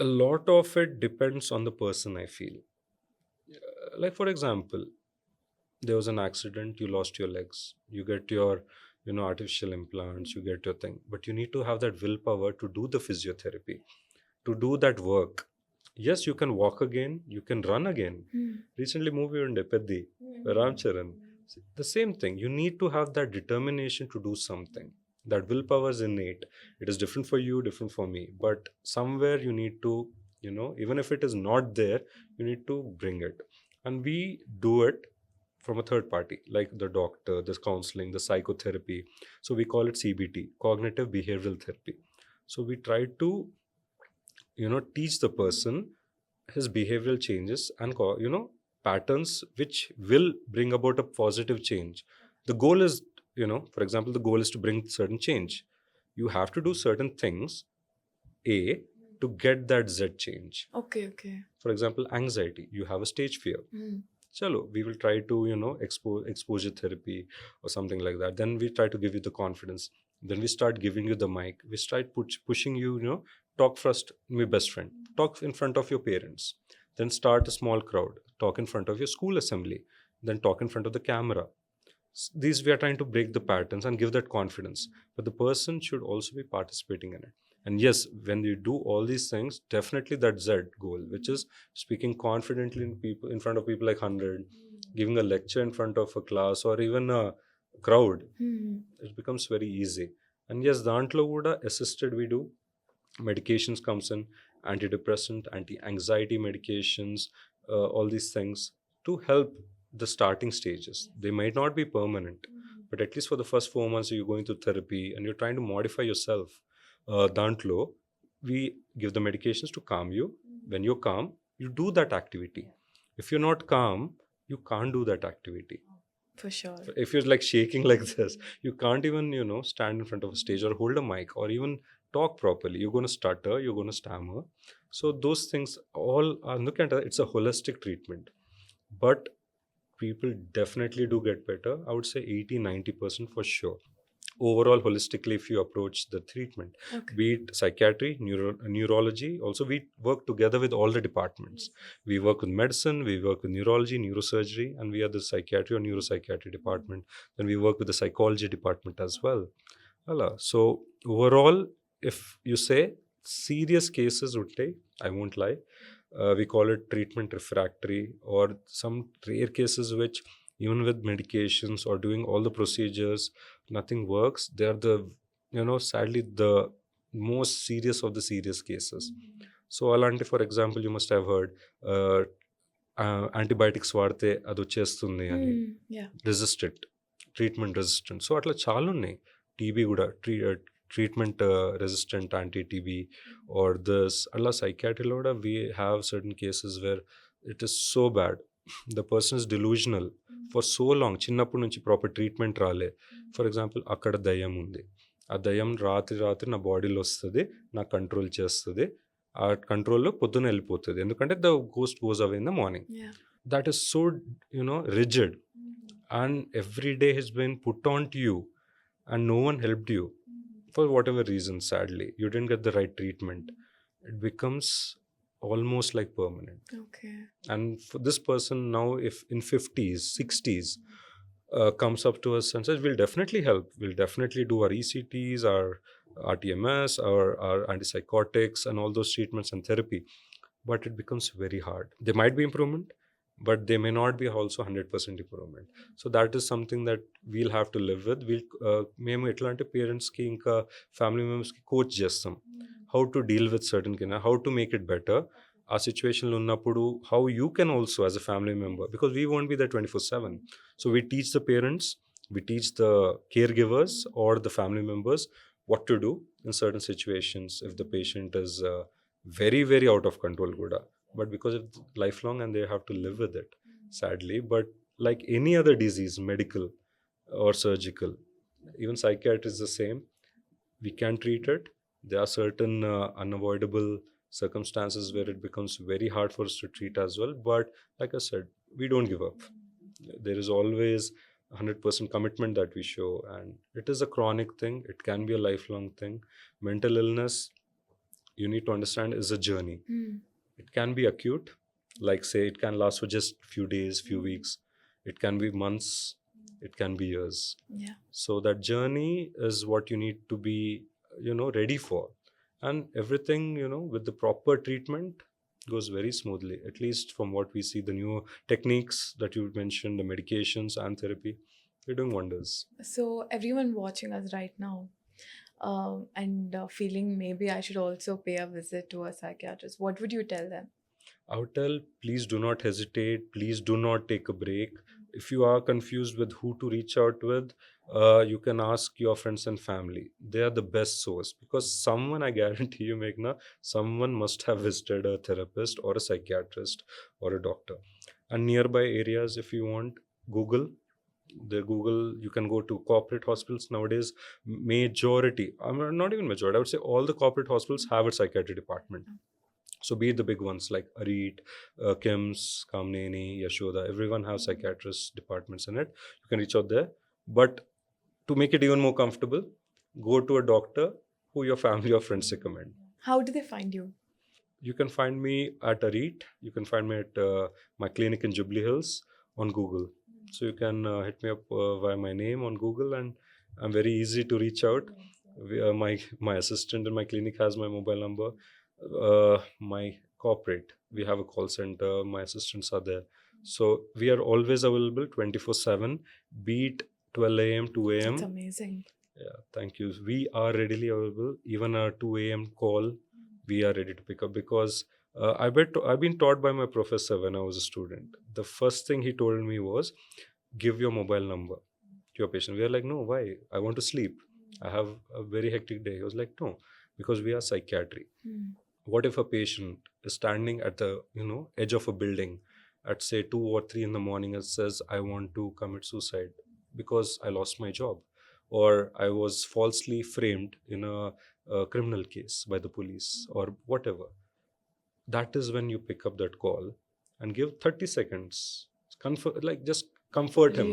a lot of it depends on the person, I feel. Like for example, there was an accident, you lost your legs, you get your artificial implants, you get your thing, but you need to have that willpower to do the physiotherapy, to do that work. Yes, you can walk again, you can run again. Recently movie unde Peddi, Ram Charan. The same thing, you need to have that determination to do something. That willpower is innate. It is different for you, different for me, but somewhere you need to, even if it is not there, you need to bring it. And we do it from a third party, like the doctor, the counseling, the psychotherapy. So we call it CBT, cognitive behavioral therapy. So we try to teach the person his behavioral changes and patterns which will bring about a positive change. The goal is, for example, the goal is to bring certain change. You have to do certain things to get that Z change. Okay. For example, anxiety, you have a stage fear. Chalo, we will try to exposure therapy or something like that. Then we try to give you the confidence. Then we start giving you the mic. We start pushing you, talk first, my best friend, talk in front of your parents, then start a small crowd, talk in front of your school assembly, then talk in front of the camera. These we are trying to break the patterns and give that confidence, but the person should also be participating in it. And yes, when you do all these things, definitely that Z goal, which is speaking confidently in front of people like 100, giving a lecture in front of a class or even a crowd, it becomes very easy. And yes, dantlo kuda assisted we do. Medications comes in, antidepressant, anti-anxiety medications, all these things to help the starting stages. They might not be permanent, but at least for the first 4 months you're going through therapy and you're trying to modify yourself. Dantlo, we give the medications to calm you. When you're calm, you do that activity. If you're not calm, you can't do that activity. For sure. If you're like shaking like this, you can't even, stand in front of a stage or hold a mic or even talk properly. You're going to stutter, you're going to stammer. So those things all are, look at it, it's a holistic treatment. But people definitely do get better. I would say 80-90% for sure. overall holistically if you approach the treatment, Okay. be it psychiatry, neurology. Also, we work together with all the departments. We work with medicine, we work with neurology, neurosurgery, and we are the psychiatry or neuropsychiatry department. Then we work with the psychology department as well. Voilà. So overall, if you say serious cases would take, I won't lie, we call it treatment refractory, or some rare cases which even with medications or doing all the procedures nothing works. They are the, sadly the most serious of the serious cases. So అలాంటి for example you must have heard antibiotics వాడితే అది వచ్చేస్తుంది అని, Yeah. Resistant, treatment resistant. So అట్లా చాలా ఉన్నాయి. TB కూడా treatment resistant anti TB are this. అలా సైకాట్రీలో కూడా we have certain cases where it is so bad, the person is delusional for so long. చిన్నప్పటి నుంచి ప్రాపర్ ట్రీట్మెంట్ రాలే. ఫర్ ఎగ్జాంపుల్ అక్కడ దయ్యం ఉంది, ఆ దయ్యం రాత్రి నా బాడీలో వస్తుంది, నాకు కంట్రోల్ చేస్తుంది, ఆ కంట్రోల్లో పొద్దున వెళ్ళిపోతుంది, ఎందుకంటే the ghost goes away in the morning. Yeah. That is so, rigid, and every day has been put on to you and no one helped you for whatever reason. Sadly, you didn't get the right treatment. It becomes almost like permanent. Okay. And for this person now, if in 50s 60s comes up to us and says we'll definitely help, we'll definitely do our ECTs, our RTMS, our antipsychotics and all those treatments and therapy, but it becomes very hard. There might be improvement, but they may not be also 100% improvement. So that is something that we'll have to live with. మేము ఎట్లాంటి పేరెంట్స్కి ఇంకా family మెంబర్స్కి coach చేస్తాం how to deal with certain how to make it better. ఆ సిచ్యువేషన్లో ఉన్నప్పుడు how you can also as a family member, because we won't be the 24/7. So we teach the parents, we teach the caregivers or the family members what to do in certain situations if the patient is very very out of control kuda, but because it's lifelong and they have to live with it, sadly. But like any other disease, medical or surgical, even psychiatry is the same. We can treat it. There are certain unavoidable circumstances where it becomes very hard for us to treat as well, but like I said, we don't give up. There is always 100% commitment that we show, and it is a chronic thing. It can be a lifelong thing. Mental illness, you need to understand, is a journey. It can be acute, like say it can last for just few days, few weeks. It can be months, it can be years. Yeah. So that journey is what you need to be ready for, and everything with the proper treatment goes very smoothly, at least from what we see. The new techniques that you mentioned, the medications and therapy, they're doing wonders. So everyone watching us right now and feeling maybe I should also pay a visit to a psychiatrist, what would you tell them? I would tell, please do not hesitate, please do not take a break. If you are confused with who to reach out with, you can ask your friends and family. They are the best source, because someone, I guarantee you Meghna, someone must have visited a therapist or a psychiatrist or a doctor. And nearby areas, if you want, Google, you can go to corporate hospitals nowadays. Majority, not even majority, I would say all the corporate hospitals have a psychiatry department. So be it the big ones like Arit, KIMS, Kamneni, Yashoda, everyone have psychiatrist departments in it. You can reach out there. But to make it even more comfortable, go to a doctor who your family or friends recommend. How do they find you? You can find me at Arit. You can find me at my clinic in Jubilee Hills on Google. So you can hit me up via my name on Google, and I'm very easy to reach out. My assistant in my clinic has my mobile number. My corporate, we have a call center, my assistants are there. So we are always available 24/7, be it 12 a.m., 2 a.m. It's amazing. Yeah, thank you. We are readily available. Even a 2 a.m. call, we are ready to pick up, because I've been taught by my professor when I was a student. The first thing he told me was, give your mobile number to your patient. We are like, no, why? I want to sleep. I have a very hectic day. He was like, no, because we are psychiatry. What if a patient is standing at the edge of a building at say 2 or 3 in the morning and says, I want to commit suicide because I lost my job, or I was falsely framed in a criminal case by the police, or whatever? That is when you pick up that call and give 30 seconds just comfort him.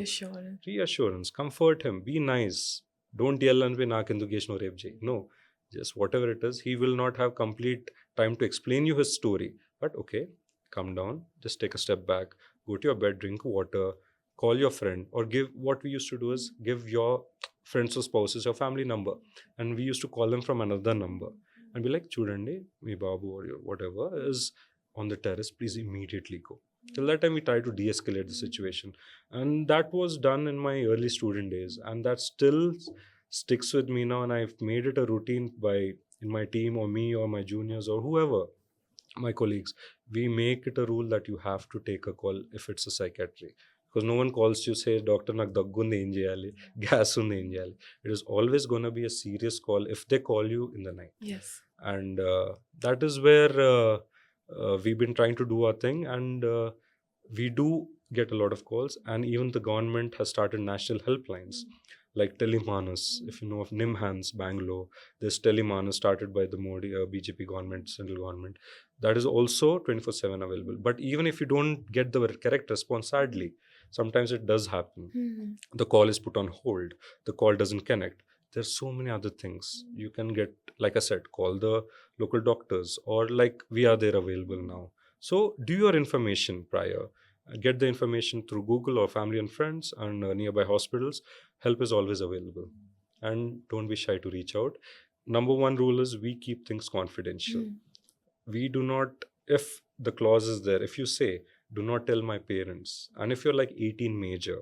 Reassurance. Comfort him, be nice, Don't yell and be nakendu geshno rape jay. No, just whatever it is, he will not have complete time to explain you his story. But okay, come down, just take a step back, go to your bed, drink water, call your friend, or give, what we used to do is give your friends or spouses your family number, and we used to call them from another number and be like, chudandi, me babu or your whatever is on the terrace, please immediately go. Till that time we try to de-escalate the situation, and that was done in my early student days, and that still sticks with me now, and I've made it a routine by, in my team or me or my juniors or whoever, my colleagues, we make it a rule that you have to take a call if it's a psychiatry, because no one calls you say, doctor నాకు దగ్గుంది ఏం చేయాలి, gas ఉంది ఏం చేయాలి. It is always going to be a serious call if they call you in the night. Yes. And that is where we've been trying to do our thing, and we do get a lot of calls, and even the government has started national helplines like Telemanus. If you know of Nimhans, Bangalore, there's Telemanus started by the Modi BJP government, central government. That is also 24/7 available. But even if you don't get the correct response, sadly, sometimes it does happen. The call is put on hold, the call doesn't connect. There's so many other things you can get. Like I said, call the local doctors, or like we are there available now. So do your information prior. Get the information through Google or family and friends and nearby hospitals. Help is always available, and don't be shy to reach out. Number one rule is we keep things confidential. We do not, if the clause is there, if you say, do not tell my parents, and if you're like 18 major,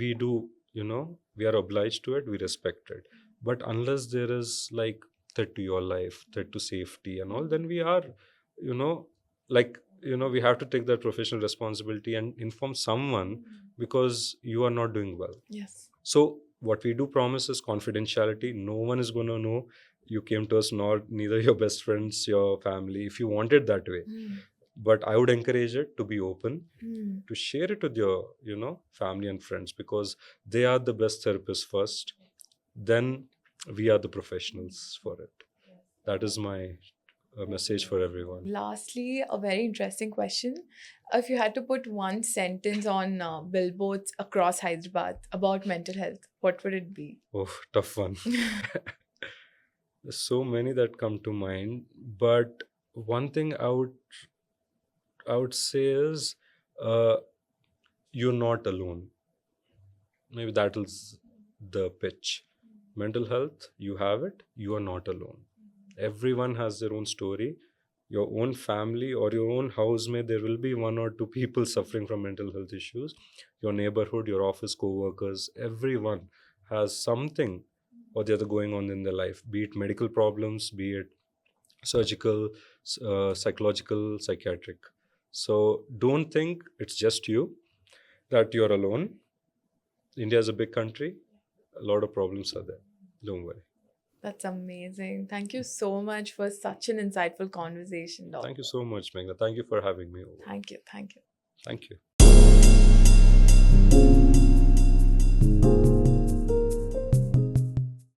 we do, you know, we are obliged to it, we respect it. But unless there is like threat to your life, threat to safety and all, then we are, you know, like, you know, we have to take that professional responsibility and inform someone, because you are not doing well. Yes. So what we do promise is confidentiality. No one is going to know you came to us, nor neither your best friends, your family, if you want it that way. But I would encourage it to be open, to share it with your, you know, family and friends, because they are the best therapists first, then we are the professionals for it. That is my message for everyone. Lastly, a very interesting question. If you had to put one sentence on billboards across Hyderabad about mental health, what would it be? Oh, tough one. There's so many that come to mind, but one thing I would say is, you're not alone. Maybe that is the pitch. Mental health, you have it, you are not alone. Everyone has their own story. Your own family or your own housemate, there will be one or two people suffering from mental health issues. Your neighborhood, your office co-workers, everyone has something or the other going on in their life, be it medical problems, be it surgical, psychological, psychiatric. So don't think it's just you, that you're alone. India is a big country, a lot of problems are there. Don't worry. That's amazing. Thank you so much for such an insightful conversation, Doc. Thank you so much, Meghna. Thank you for having me over. Thank you. Thank you. Thank you.